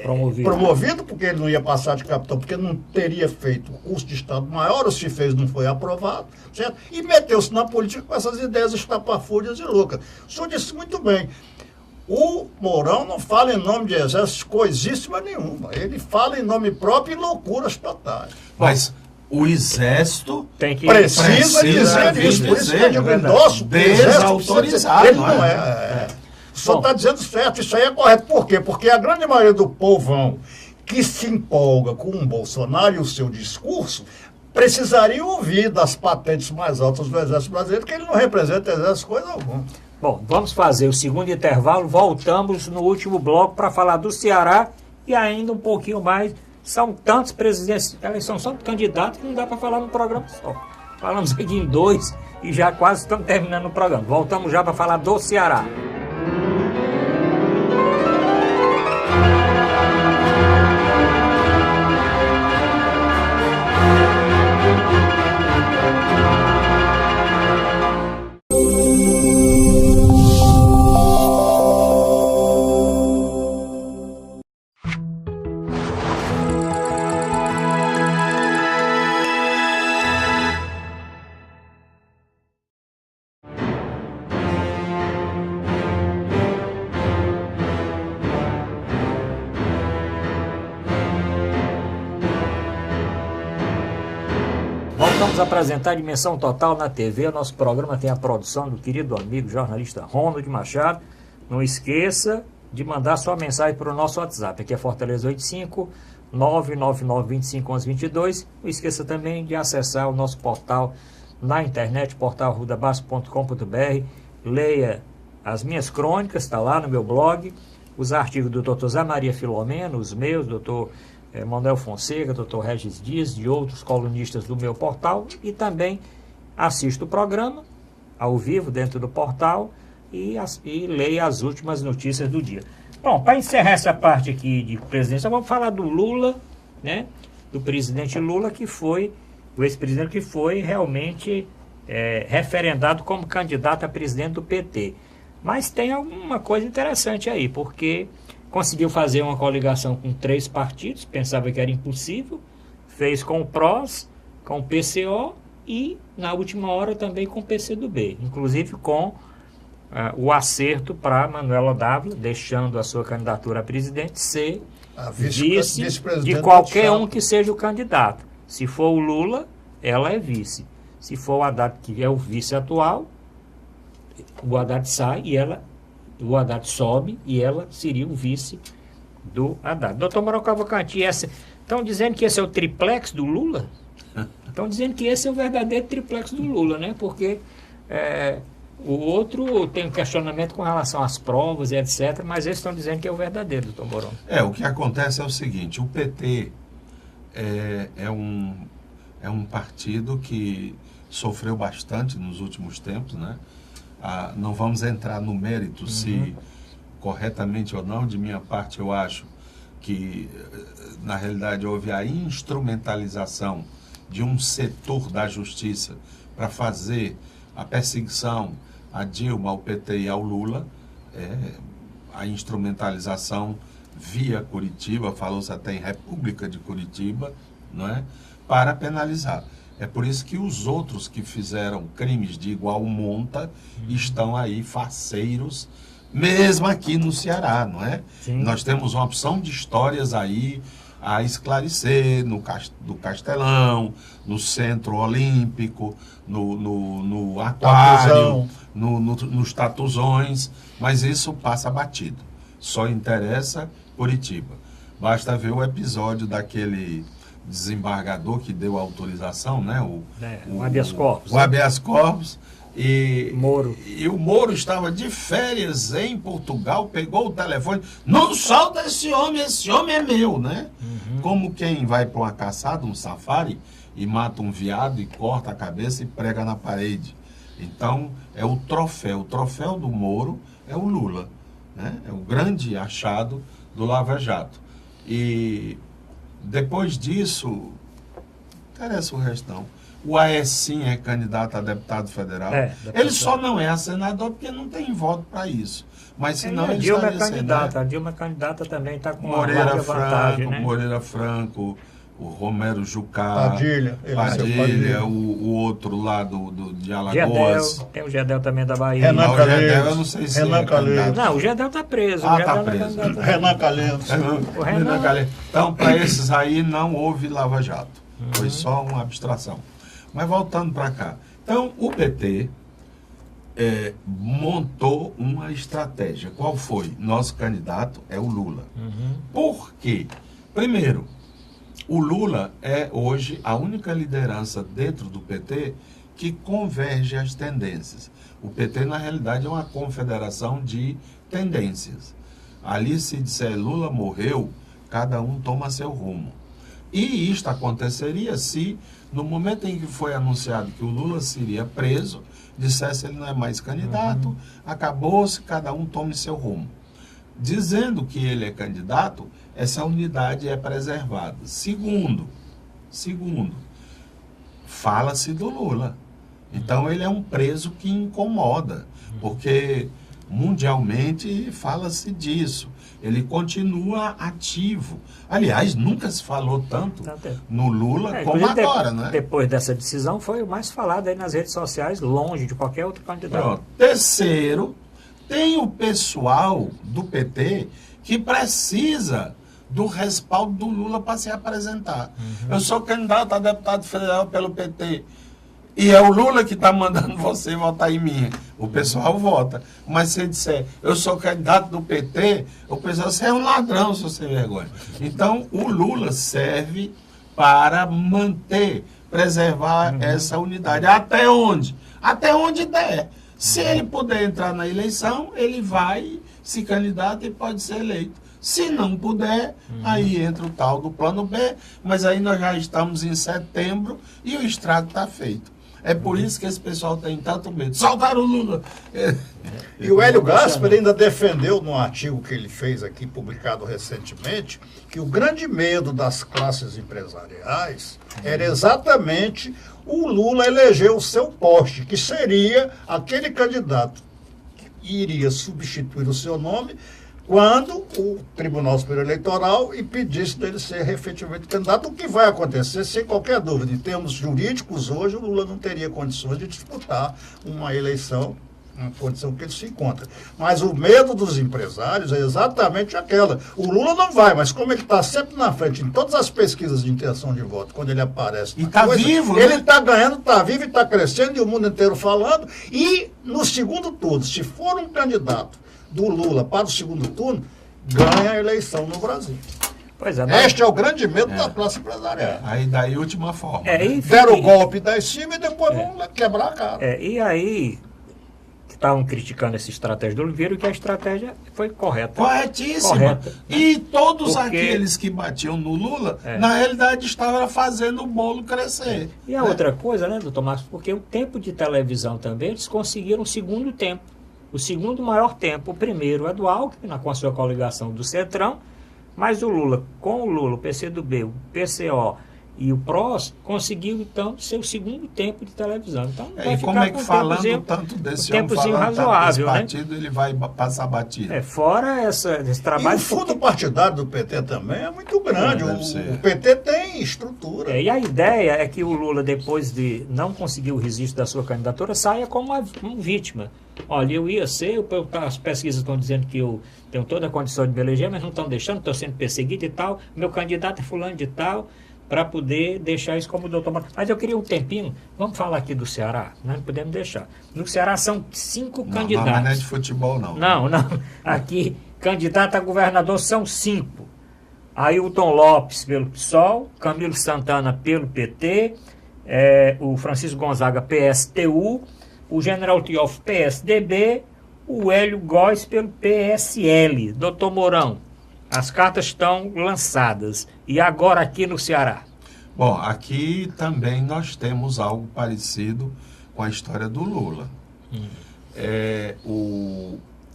promovido, porque ele não ia passar de capitão, porque não teria feito o curso de Estado-Maior, ou se fez não foi aprovado, certo? E meteu-se na política com essas ideias estapafúrdias e loucas. O senhor disse muito bem. O Mourão não fala em nome de exército coisíssima nenhuma. Ele fala em nome próprio e loucuras totais. Mas o exército precisa dizer isso. Por isso que eu digo, endosso, desautorizado. Ele não é. O senhor está dizendo certo, isso aí é correto. Por quê? Porque a grande maioria do povão que se empolga com o Bolsonaro e o seu discurso precisaria ouvir das patentes mais altas do Exército Brasileiro, que ele não representa exército coisa alguma. Bom, vamos fazer o segundo intervalo, voltamos no último bloco para falar do Ceará e ainda um pouquinho mais. São tantos presidentes, eles são só candidatos que não dá para falar num programa só. Falamos aqui em 2 e já quase estamos terminando o programa. Voltamos já para falar do Ceará. Vamos apresentar Dimensão Total na TV. O nosso programa tem a produção do querido amigo jornalista Ronald Machado. Não esqueça de mandar sua mensagem para o nosso WhatsApp. Aqui é Fortaleza 85 999 25 11 22. Não esqueça também de acessar o nosso portal na internet, portalrudabasso.com.br. Leia as minhas crônicas, está lá no meu blog. Os artigos do Dr. Zé Maria Filomeno, os meus, Dr. Manuel Fonseca, Dr. Regis Dias, de outros colunistas do meu portal, e também assisto o programa ao vivo dentro do portal e leia as últimas notícias do dia. Bom, para encerrar essa parte aqui de presidência, vamos falar do Lula, né? Do presidente Lula, que foi o ex-presidente que foi realmente referendado como candidato a presidente do PT. Mas tem alguma coisa interessante aí, porque conseguiu fazer uma coligação com 3 partidos, pensava que era impossível, fez com o PROS, com o PCO e, na última hora, também com o PCdoB, inclusive com o acerto para Manuela Dávila, deixando a sua candidatura a presidente, ser vice de qualquer um que seja o candidato. Se for o Lula, ela é vice. Se for o Haddad, que é o vice atual, o Haddad sai e o Haddad sobe e ela seria o vice do Haddad. Doutor Mourão Cavalcanti, estão dizendo que esse é o triplex do Lula? Estão dizendo que esse é o verdadeiro triplex do Lula, né? Porque o outro tem um questionamento com relação às provas e etc., mas eles estão dizendo que é o verdadeiro, doutor Mourão. O que acontece é o seguinte, o PT é um partido que sofreu bastante nos últimos tempos, né? Não vamos entrar no mérito se corretamente ou não. De minha parte, eu acho que, na realidade, houve a instrumentalização de um setor da justiça para fazer a perseguição a Dilma, ao PT e ao Lula. A instrumentalização via Curitiba, falou-se até em República de Curitiba, não é? Para penalizar. É por isso que os outros que fizeram crimes de igual monta estão aí faceiros, mesmo aqui no Ceará, não é? Sim. Nós temos uma opção de histórias aí, a esclarecer do Castelão, no Centro Olímpico, no Aquário, nos Tatuzões, mas isso passa batido. Só interessa Curitiba. Basta ver o episódio daquele desembargador que deu a autorização, né? O habeas corpus. O habeas corpus. Moro. E o Moro estava de férias em Portugal, pegou o telefone, não solta esse homem é meu, né? Como quem vai para uma caçada, um safari, e mata um veado e corta a cabeça e prega na parede. Então, é o troféu do Moro é o Lula, né? É o grande achado do Lava Jato. E depois disso, interessa o restão. O Aécio é candidato a deputado federal. Ele só não é a senador porque não tem voto para isso. Mas senão ele Dilma é candidata. A Dilma é candidata também, está com uma larga vantagem, né? Moreira Franco, o Romero Jucá, Padilha, o outro lá de Alagoas. Gedel, tem o Gedel também da Bahia. Renan Calheiros. Eu não sei se Não, o Gedel está preso. Está preso. Renan Calheiros. Renan Calheiros. Então, para esses aí não houve Lava Jato. Foi só uma abstração. Mas voltando para cá. Então, o PT montou uma estratégia. Qual foi? Nosso candidato é o Lula. Por quê? Primeiro, o Lula é hoje a única liderança dentro do PT que converge as tendências. O PT, na realidade, é uma confederação de tendências. Ali, se disser Lula morreu, cada um toma seu rumo. E isto aconteceria se, no momento em que foi anunciado que o Lula seria preso, dissesse ele não é mais candidato, acabou-se, cada um tome seu rumo. Dizendo que ele é candidato, essa unidade é preservada. Segundo, fala-se do Lula. Então ele é um preso que incomoda, porque mundialmente fala-se disso. Ele continua ativo. Aliás, nunca se falou tanto no Lula como agora, né? Depois dessa decisão, foi o mais falado aí nas redes sociais, longe de qualquer outro candidato. Pronto. Terceiro, tem o pessoal do PT que precisa do respaldo do Lula para se apresentar. Eu sou candidato a deputado federal pelo PT. E é o Lula que está mandando você votar em mim. O pessoal vota. Mas se ele disser, eu sou candidato do PT, o pessoal, você é um ladrão, seu sem vergonha. Então, o Lula serve para manter, preservar essa unidade. Até onde? Até onde der. Se ele puder entrar na eleição, ele vai se candidata e pode ser eleito. Se não puder, aí entra o tal do plano B, mas aí nós já estamos em setembro e o estrago está feito. É por isso que esse pessoal tem tanto medo. Soltaram o Lula! E o Hélio Gasper ainda defendeu, num artigo que ele fez aqui, publicado recentemente, que o grande medo das classes empresariais era exatamente o Lula eleger o seu poste, que seria aquele candidato que iria substituir o seu nome quando o Tribunal Superior Eleitoral impedisse dele ser efetivamente candidato, o que vai acontecer, sem qualquer dúvida. Em termos jurídicos, hoje o Lula não teria condições de disputar uma eleição, uma condição que ele se encontra. Mas o medo dos empresários é exatamente aquela. O Lula não vai, mas como ele está sempre na frente, em todas as pesquisas de intenção de voto, quando ele aparece... E está vivo, ele está ganhando, está vivo e está crescendo, e o mundo inteiro falando. E no segundo turno, se for um candidato do Lula para o segundo turno, ganha a eleição no Brasil. Pois é, este é o grande medo da classe empresarial. Aí daí última forma. Deram o golpe da cima e depois vão quebrar a cara. E aí, estavam criticando essa estratégia do Lula, viram que a estratégia foi correta. Corretíssima. Correta, né? E todos aqueles que batiam no Lula, na realidade, estavam fazendo o bolo crescer. E a outra coisa, né, doutor Marcos, porque o tempo de televisão também, eles conseguiram o segundo tempo. O segundo maior tempo, o primeiro é do Alckmin, com a sua coligação do Centrão, mas o Lula, com o Lula, o PCdoB, o PCO E o PROS conseguiu, então, seu segundo tempo de televisão. Então, e como é que falando tanto desse homem, falando razoável, tanto desse partido, né? Ele vai passar batido? Fora esse trabalho... E o fundo partidário do PT também é muito grande. O PT tem estrutura. E a ideia é que o Lula, depois de não conseguir o registro da sua candidatura, saia como uma vítima. Olha, eu ia ser, as pesquisas estão dizendo que eu tenho toda a condição de me eleger, mas não estão deixando, estou sendo perseguido e tal, meu candidato é fulano de tal, para poder deixar isso como doutor Marcos. Mas eu queria um tempinho, vamos falar aqui do Ceará, nós não podemos deixar. No Ceará são 5 candidatos. Mas não é de futebol, não. Não. Aqui, candidato a governador são 5. Ailton Lopes pelo PSOL, Camilo Santana pelo PT, o Francisco Gonzaga PSTU, o General Teófilo PSDB, o Hélio Góes pelo PSL. Doutor Mourão, as cartas estão lançadas. E agora aqui no Ceará? Bom, aqui também nós temos algo parecido com a história do Lula.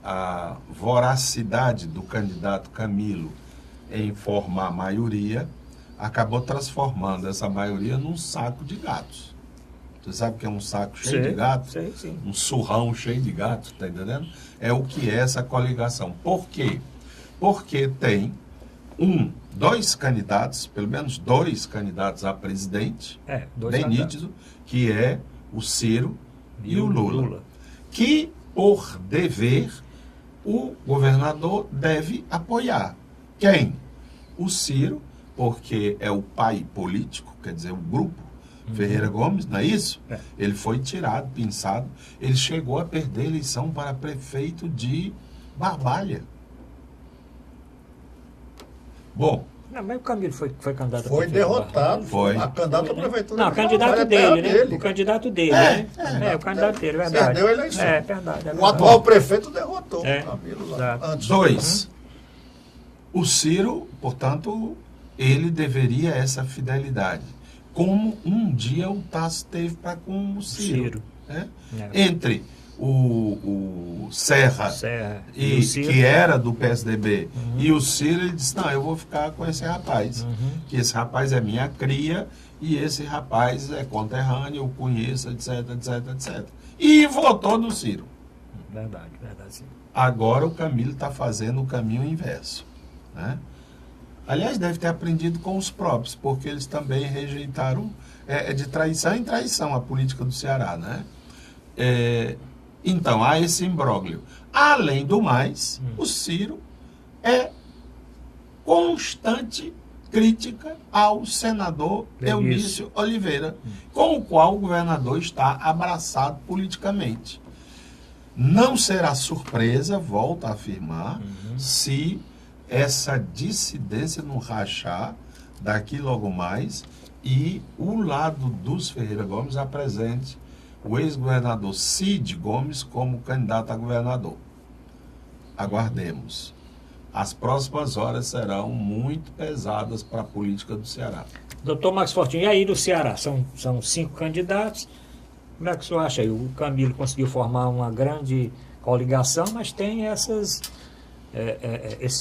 A voracidade do candidato Camilo em formar maioria acabou transformando essa maioria num saco de gatos. Você sabe o que é um saco cheio de gatos? Sim. Um surrão cheio de gatos, tá entendendo? É o que é essa coligação. Por quê? Porque tem dois candidatos, pelo menos 2 candidatos a presidente, bem nítido, que é o Ciro e o Lula. Que, por dever, o governador deve apoiar. Quem? O Ciro, porque é o pai político, quer dizer, o grupo Ferreira Gomes, não é isso? Ele foi tirado, pinçado, ele chegou a perder a eleição para prefeito de Barbalha. Bom. Não, mas o Camilo foi candidato a prefeito. Foi derrotado. Foi. A candidato a prefeitura. Não, o candidato dele, né? O candidato dele, né? O candidato dele, verdade. Perdeu a eleição. Verdade. O atual prefeito derrotou o Camilo lá. Antes. 2. O Ciro, portanto, ele deveria essa fidelidade. Como um dia o Tasso teve para com o Ciro. Entre o Serra e que era do PSDB e o Ciro, ele disse, não, eu vou ficar com esse rapaz, que esse rapaz é minha cria e esse rapaz é conterrâneo, eu conheço, etc. E votou no Ciro. Verdade, sim. Agora o Camilo está fazendo o caminho inverso, né? Aliás, deve ter aprendido com os próprios, porque eles também rejeitaram de traição em traição a política do Ceará, né? Então, há esse imbróglio. Além do mais, o Ciro é constante crítica ao senador Eunício Oliveira, com o qual o governador está abraçado politicamente. Não será surpresa, volto a afirmar, se essa dissidência não rachar daqui logo mais e o lado dos Ferreira Gomes apresente o ex-governador Cid Gomes como candidato a governador. Aguardemos. As próximas horas serão muito pesadas para a política do Ceará. Doutor Max Fortinho, e aí do Ceará? São 5 candidatos. Como é que o senhor acha aí? O Camilo conseguiu formar uma grande coligação, mas tem esses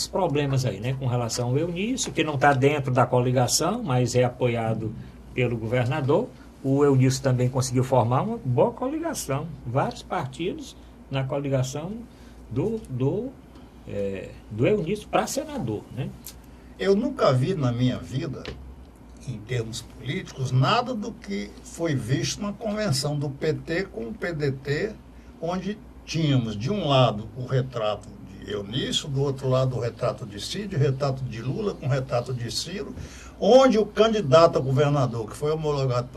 problemas aí, né? Com relação ao Eunício, que não está dentro da coligação, mas é apoiado pelo governador. O Eunício também conseguiu formar uma boa coligação. Vários partidos na coligação do Eunício para senador, né? Eu nunca vi na minha vida, em termos políticos, nada do que foi visto na convenção do PT com o PDT, onde tínhamos, de um lado, o retrato de Eunício, do outro lado, o retrato de Cid, o retrato de Lula com o retrato de Ciro, onde o candidato a governador, que foi homologado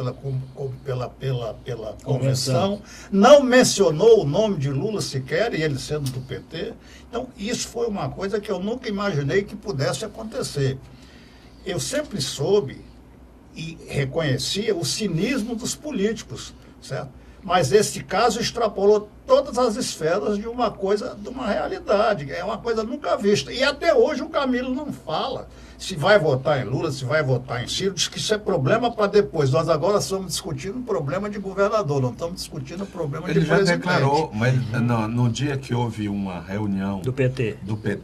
pela convenção, não mencionou o nome de Lula sequer, e ele sendo do PT. Então, isso foi uma coisa que eu nunca imaginei que pudesse acontecer. Eu sempre soube e reconhecia o cinismo dos políticos, certo? Mas esse caso extrapolou todas as esferas de uma coisa, de uma realidade, é uma coisa nunca vista. E até hoje o Camilo não fala se vai votar em Lula, se vai votar em Ciro, diz que isso é problema para depois. Nós agora estamos discutindo um problema de governador, não estamos discutindo um problema de presidente. Ele já declarou, mas no dia que houve uma reunião do PT,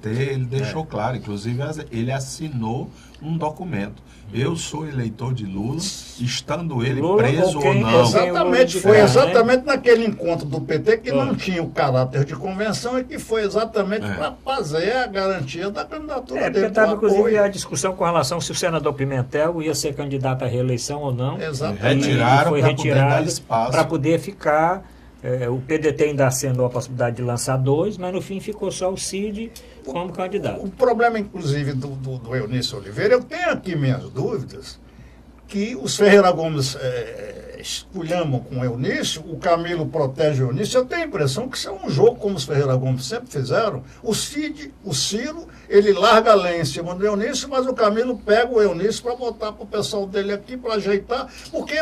ele deixou claro, inclusive ele assinou um documento. Eu sou eleitor de Lula, estando ele Lula, preso ou não. Exatamente, foi exatamente naquele encontro do PT que não tinha o caráter de convenção e que foi exatamente para fazer a garantia da candidatura dele. Porque estava, inclusive, a discussão com relação se o senador Pimentel ia ser candidato à reeleição ou não. Exatamente. Retiraram foi para poder dar retirado espaço. para poder ficar. O PDT ainda sendo a possibilidade de lançar 2, mas no fim ficou só o Cid como candidato. O problema, inclusive, do Eunício Oliveira, eu tenho aqui minhas dúvidas, que os Ferreira Gomes esculhamam com o Eunício, o Camilo protege o Eunício. Eu tenho a impressão que isso é um jogo como os Ferreira Gomes sempre fizeram. O Cid, o Ciro, ele larga a lenha em cima do Eunício, mas o Camilo pega o Eunício para botar para o pessoal dele aqui, para ajeitar, porque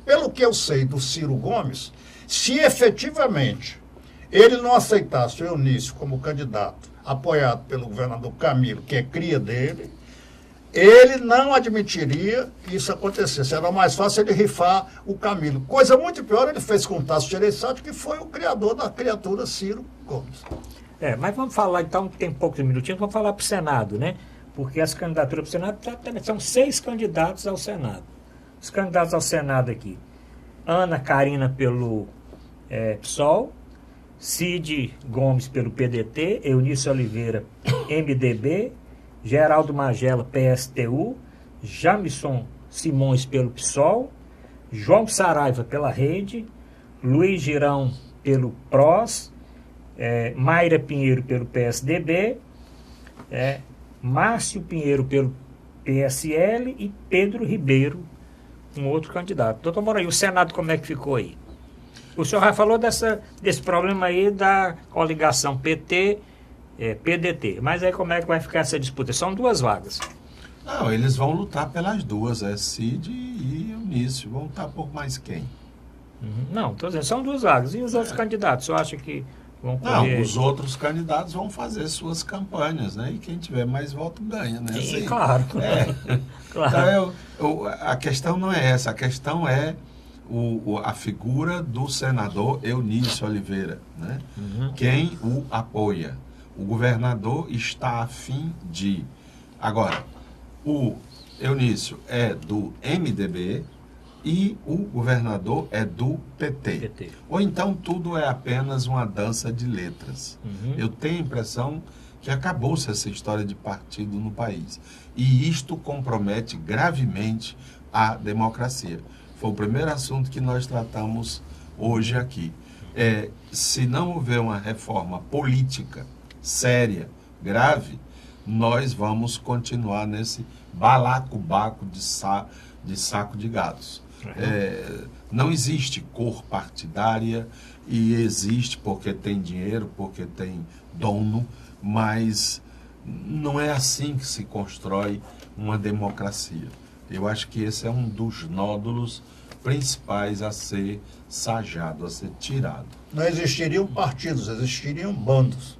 pelo que eu sei do Ciro Gomes, se efetivamente ele não aceitasse o Eunício como candidato, apoiado pelo governador Camilo, que é cria dele, ele não admitiria que isso acontecesse. Era mais fácil ele rifar o Camilo. Coisa muito pior ele fez com o Tasso Gereissati, que foi o criador da criatura Ciro Gomes. Mas vamos falar, então, tem poucos minutinhos, vamos falar para o Senado, né? Porque as candidaturas para o Senado são 6 candidatos ao Senado. Os candidatos ao Senado aqui: Ana Karina pelo PSOL, Cid Gomes pelo PDT, Eunício Oliveira, MDB, Geraldo Magela, PSTU, Jamison Simões pelo PSOL, João Saraiva pela Rede, Luiz Girão pelo PROS, Mayra Pinheiro pelo PSDB, Márcio Pinheiro pelo PSL e Pedro Ribeiro, um outro candidato. Doutor Moura, e o Senado como é que ficou aí? O senhor já falou desse problema aí da coligação PT-PDT, mas aí como é que vai ficar essa disputa? São 2 vagas. Não, eles vão lutar pelas 2, Cid e Eunício. Vão lutar por mais quem? Não, estou dizendo, são 2 vagas. E os outros candidatos, o senhor acha que vão correr? Não, os outros candidatos vão fazer suas campanhas, né? E quem tiver mais voto ganha, né? Sim, assim, claro. Claro. Então, a questão não é essa, a questão é a figura do senador Eunício Oliveira, né? Quem o apoia. O governador está a fim de... Agora, o Eunício é do MDB e o governador é do PT. Ou então tudo é apenas uma dança de letras. Eu tenho a impressão que acabou-se essa história de partido no país. E isto compromete gravemente a democracia. Foi o primeiro assunto que nós tratamos hoje aqui. Se não houver uma reforma política séria, grave, nós vamos continuar nesse balacobaco de saco de gatos. Não existe cor partidária, e existe porque tem dinheiro, porque tem dono, mas não é assim que se constrói uma democracia. Eu acho que esse é um dos nódulos principais a ser sajado, a ser tirado. Não existiriam partidos, existiriam bandos.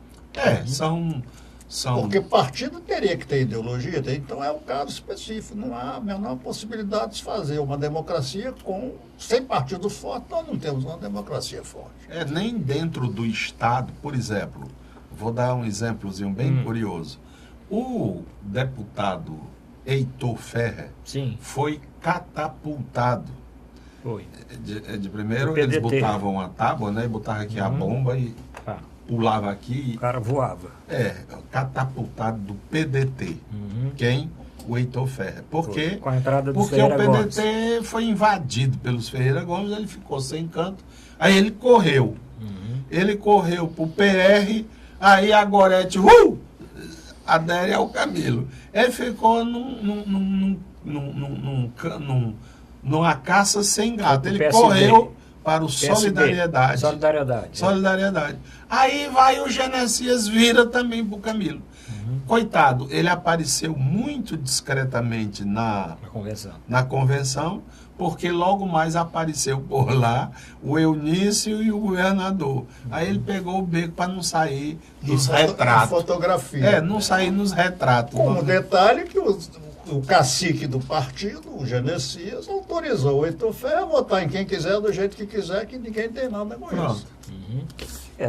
São... Porque partido teria que ter ideologia, então é um caso específico, não há a menor possibilidade de se fazer uma democracia sem partido forte. Nós não temos uma democracia forte. Nem dentro do Estado, por exemplo, vou dar um exemplozinho bem curioso. O deputado Heitor Ferrer foi catapultado. Foi. De primeiro eles botavam a tábua, né? Botavam aqui a bomba e pulava aqui. O cara voava. Catapultado do PDT. Quem? O Heitor Ferrer. Por quê? Com a entrada do Porque Ferreira o PDT Gomes foi invadido pelos Ferreira Gomes, ele ficou sem canto. Aí ele correu. Ele correu pro PR, aí a Gorete adere ao Camilo. Ele ficou numa caça sem gato. Ele correu para o Solidariedade. Solidariedade. Aí vai o Genesias Vira também para o Camilo. Coitado, ele apareceu muito discretamente na convenção, porque logo mais apareceu por lá o Eunício e o governador. Aí ele pegou o beco para não sair nos retratos. Fotografia. Não sair nos retratos. Com um detalhe que o cacique do partido, o Genesias, autorizou o Heitor Ferrer a votar em quem quiser, do jeito que quiser, que ninguém tem nada com isso.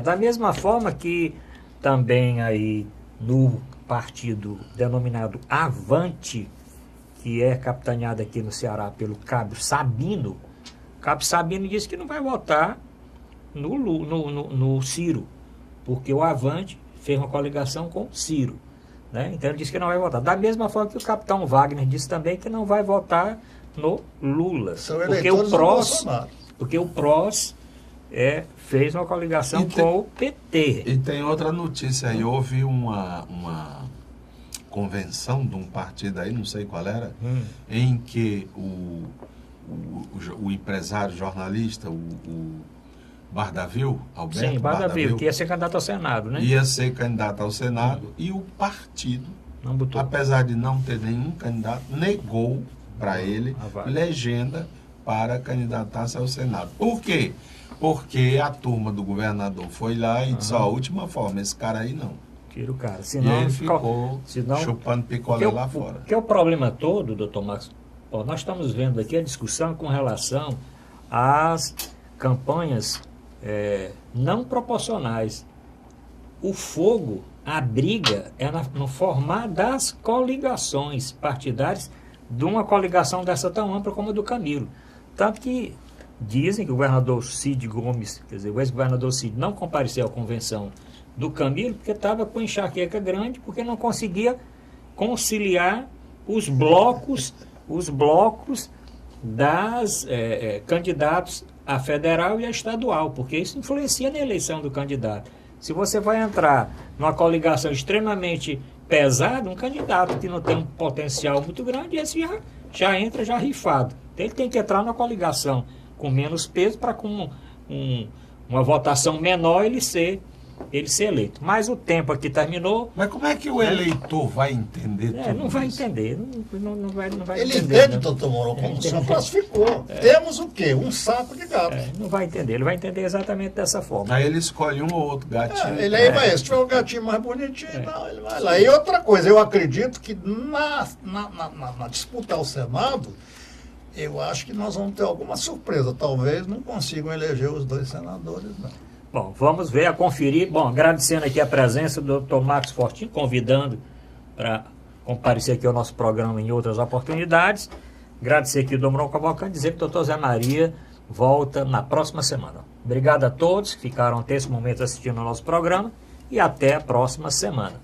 Da mesma forma que também aí no partido denominado Avante, que é capitaneado aqui no Ceará pelo Cabo Sabino. O Cabo Sabino disse que não vai votar no Ciro, porque o Avante fez uma coligação com o Ciro, né? Então ele disse que não vai votar. Da mesma forma que o capitão Wagner disse também que não vai votar no Lula, porque o PROS fez uma coligação com o PT. E tem outra notícia aí, houve uma convenção de um partido aí, não sei qual era, em que o empresário jornalista, o Bardavil, Alberto Sim, Bardavil, que ia ser candidato ao Senado, né? Ia ser candidato ao Senado, e o partido, apesar de não ter nenhum candidato, negou para ele legenda para candidatar-se ao Senado. Por quê? Porque a turma do governador foi lá e disse, a última forma, esse cara aí não. Tira o cara. Senão, e ele ficou chupando picolé lá fora. Porque o problema todo, doutor Marcos, nós estamos vendo aqui a discussão com relação às campanhas não proporcionais. O fogo, a briga, é no formar das coligações partidárias, de uma coligação dessa tão ampla como a do Camilo. Tanto que dizem que o governador Cid Gomes, quer dizer, o ex-governador Cid, não compareceu à convenção do Camilo porque estava com enxaqueca grande, porque não conseguia conciliar os blocos das candidatos a federal e a estadual, porque isso influencia na eleição do candidato. Se você vai entrar numa coligação extremamente pesada, um candidato que não tem um potencial muito grande, esse já entra já rifado. Então ele tem que entrar na coligação com menos peso para com uma votação menor ele ser eleito. Mas o tempo aqui terminou. Mas como é que o eleitor vai entender tudo não vai isso? Entender. Não vai ele entender. Entende, doutor Mourão, como o senhor classificou. Temos o quê? Um saco de gato. Não vai entender. Ele vai entender exatamente dessa forma. Aí ele escolhe um ou outro gatinho. Ele aí vai, se tiver um gatinho mais bonitinho, não, ele vai lá. E outra coisa, eu acredito que na disputa ao Senado, eu acho que nós vamos ter alguma surpresa. Talvez não consigam eleger os 2 senadores, não. Bom, vamos ver, a conferir. Bom, agradecendo aqui a presença do Dr. Marcos Fortinho, convidando para comparecer aqui ao nosso programa em outras oportunidades. Agradecer aqui o Dr. Mourão Cavalcante, dizer que o Dr. Zé Maria volta na próxima semana. Obrigado a todos que ficaram até esse momento assistindo ao nosso programa e até a próxima semana.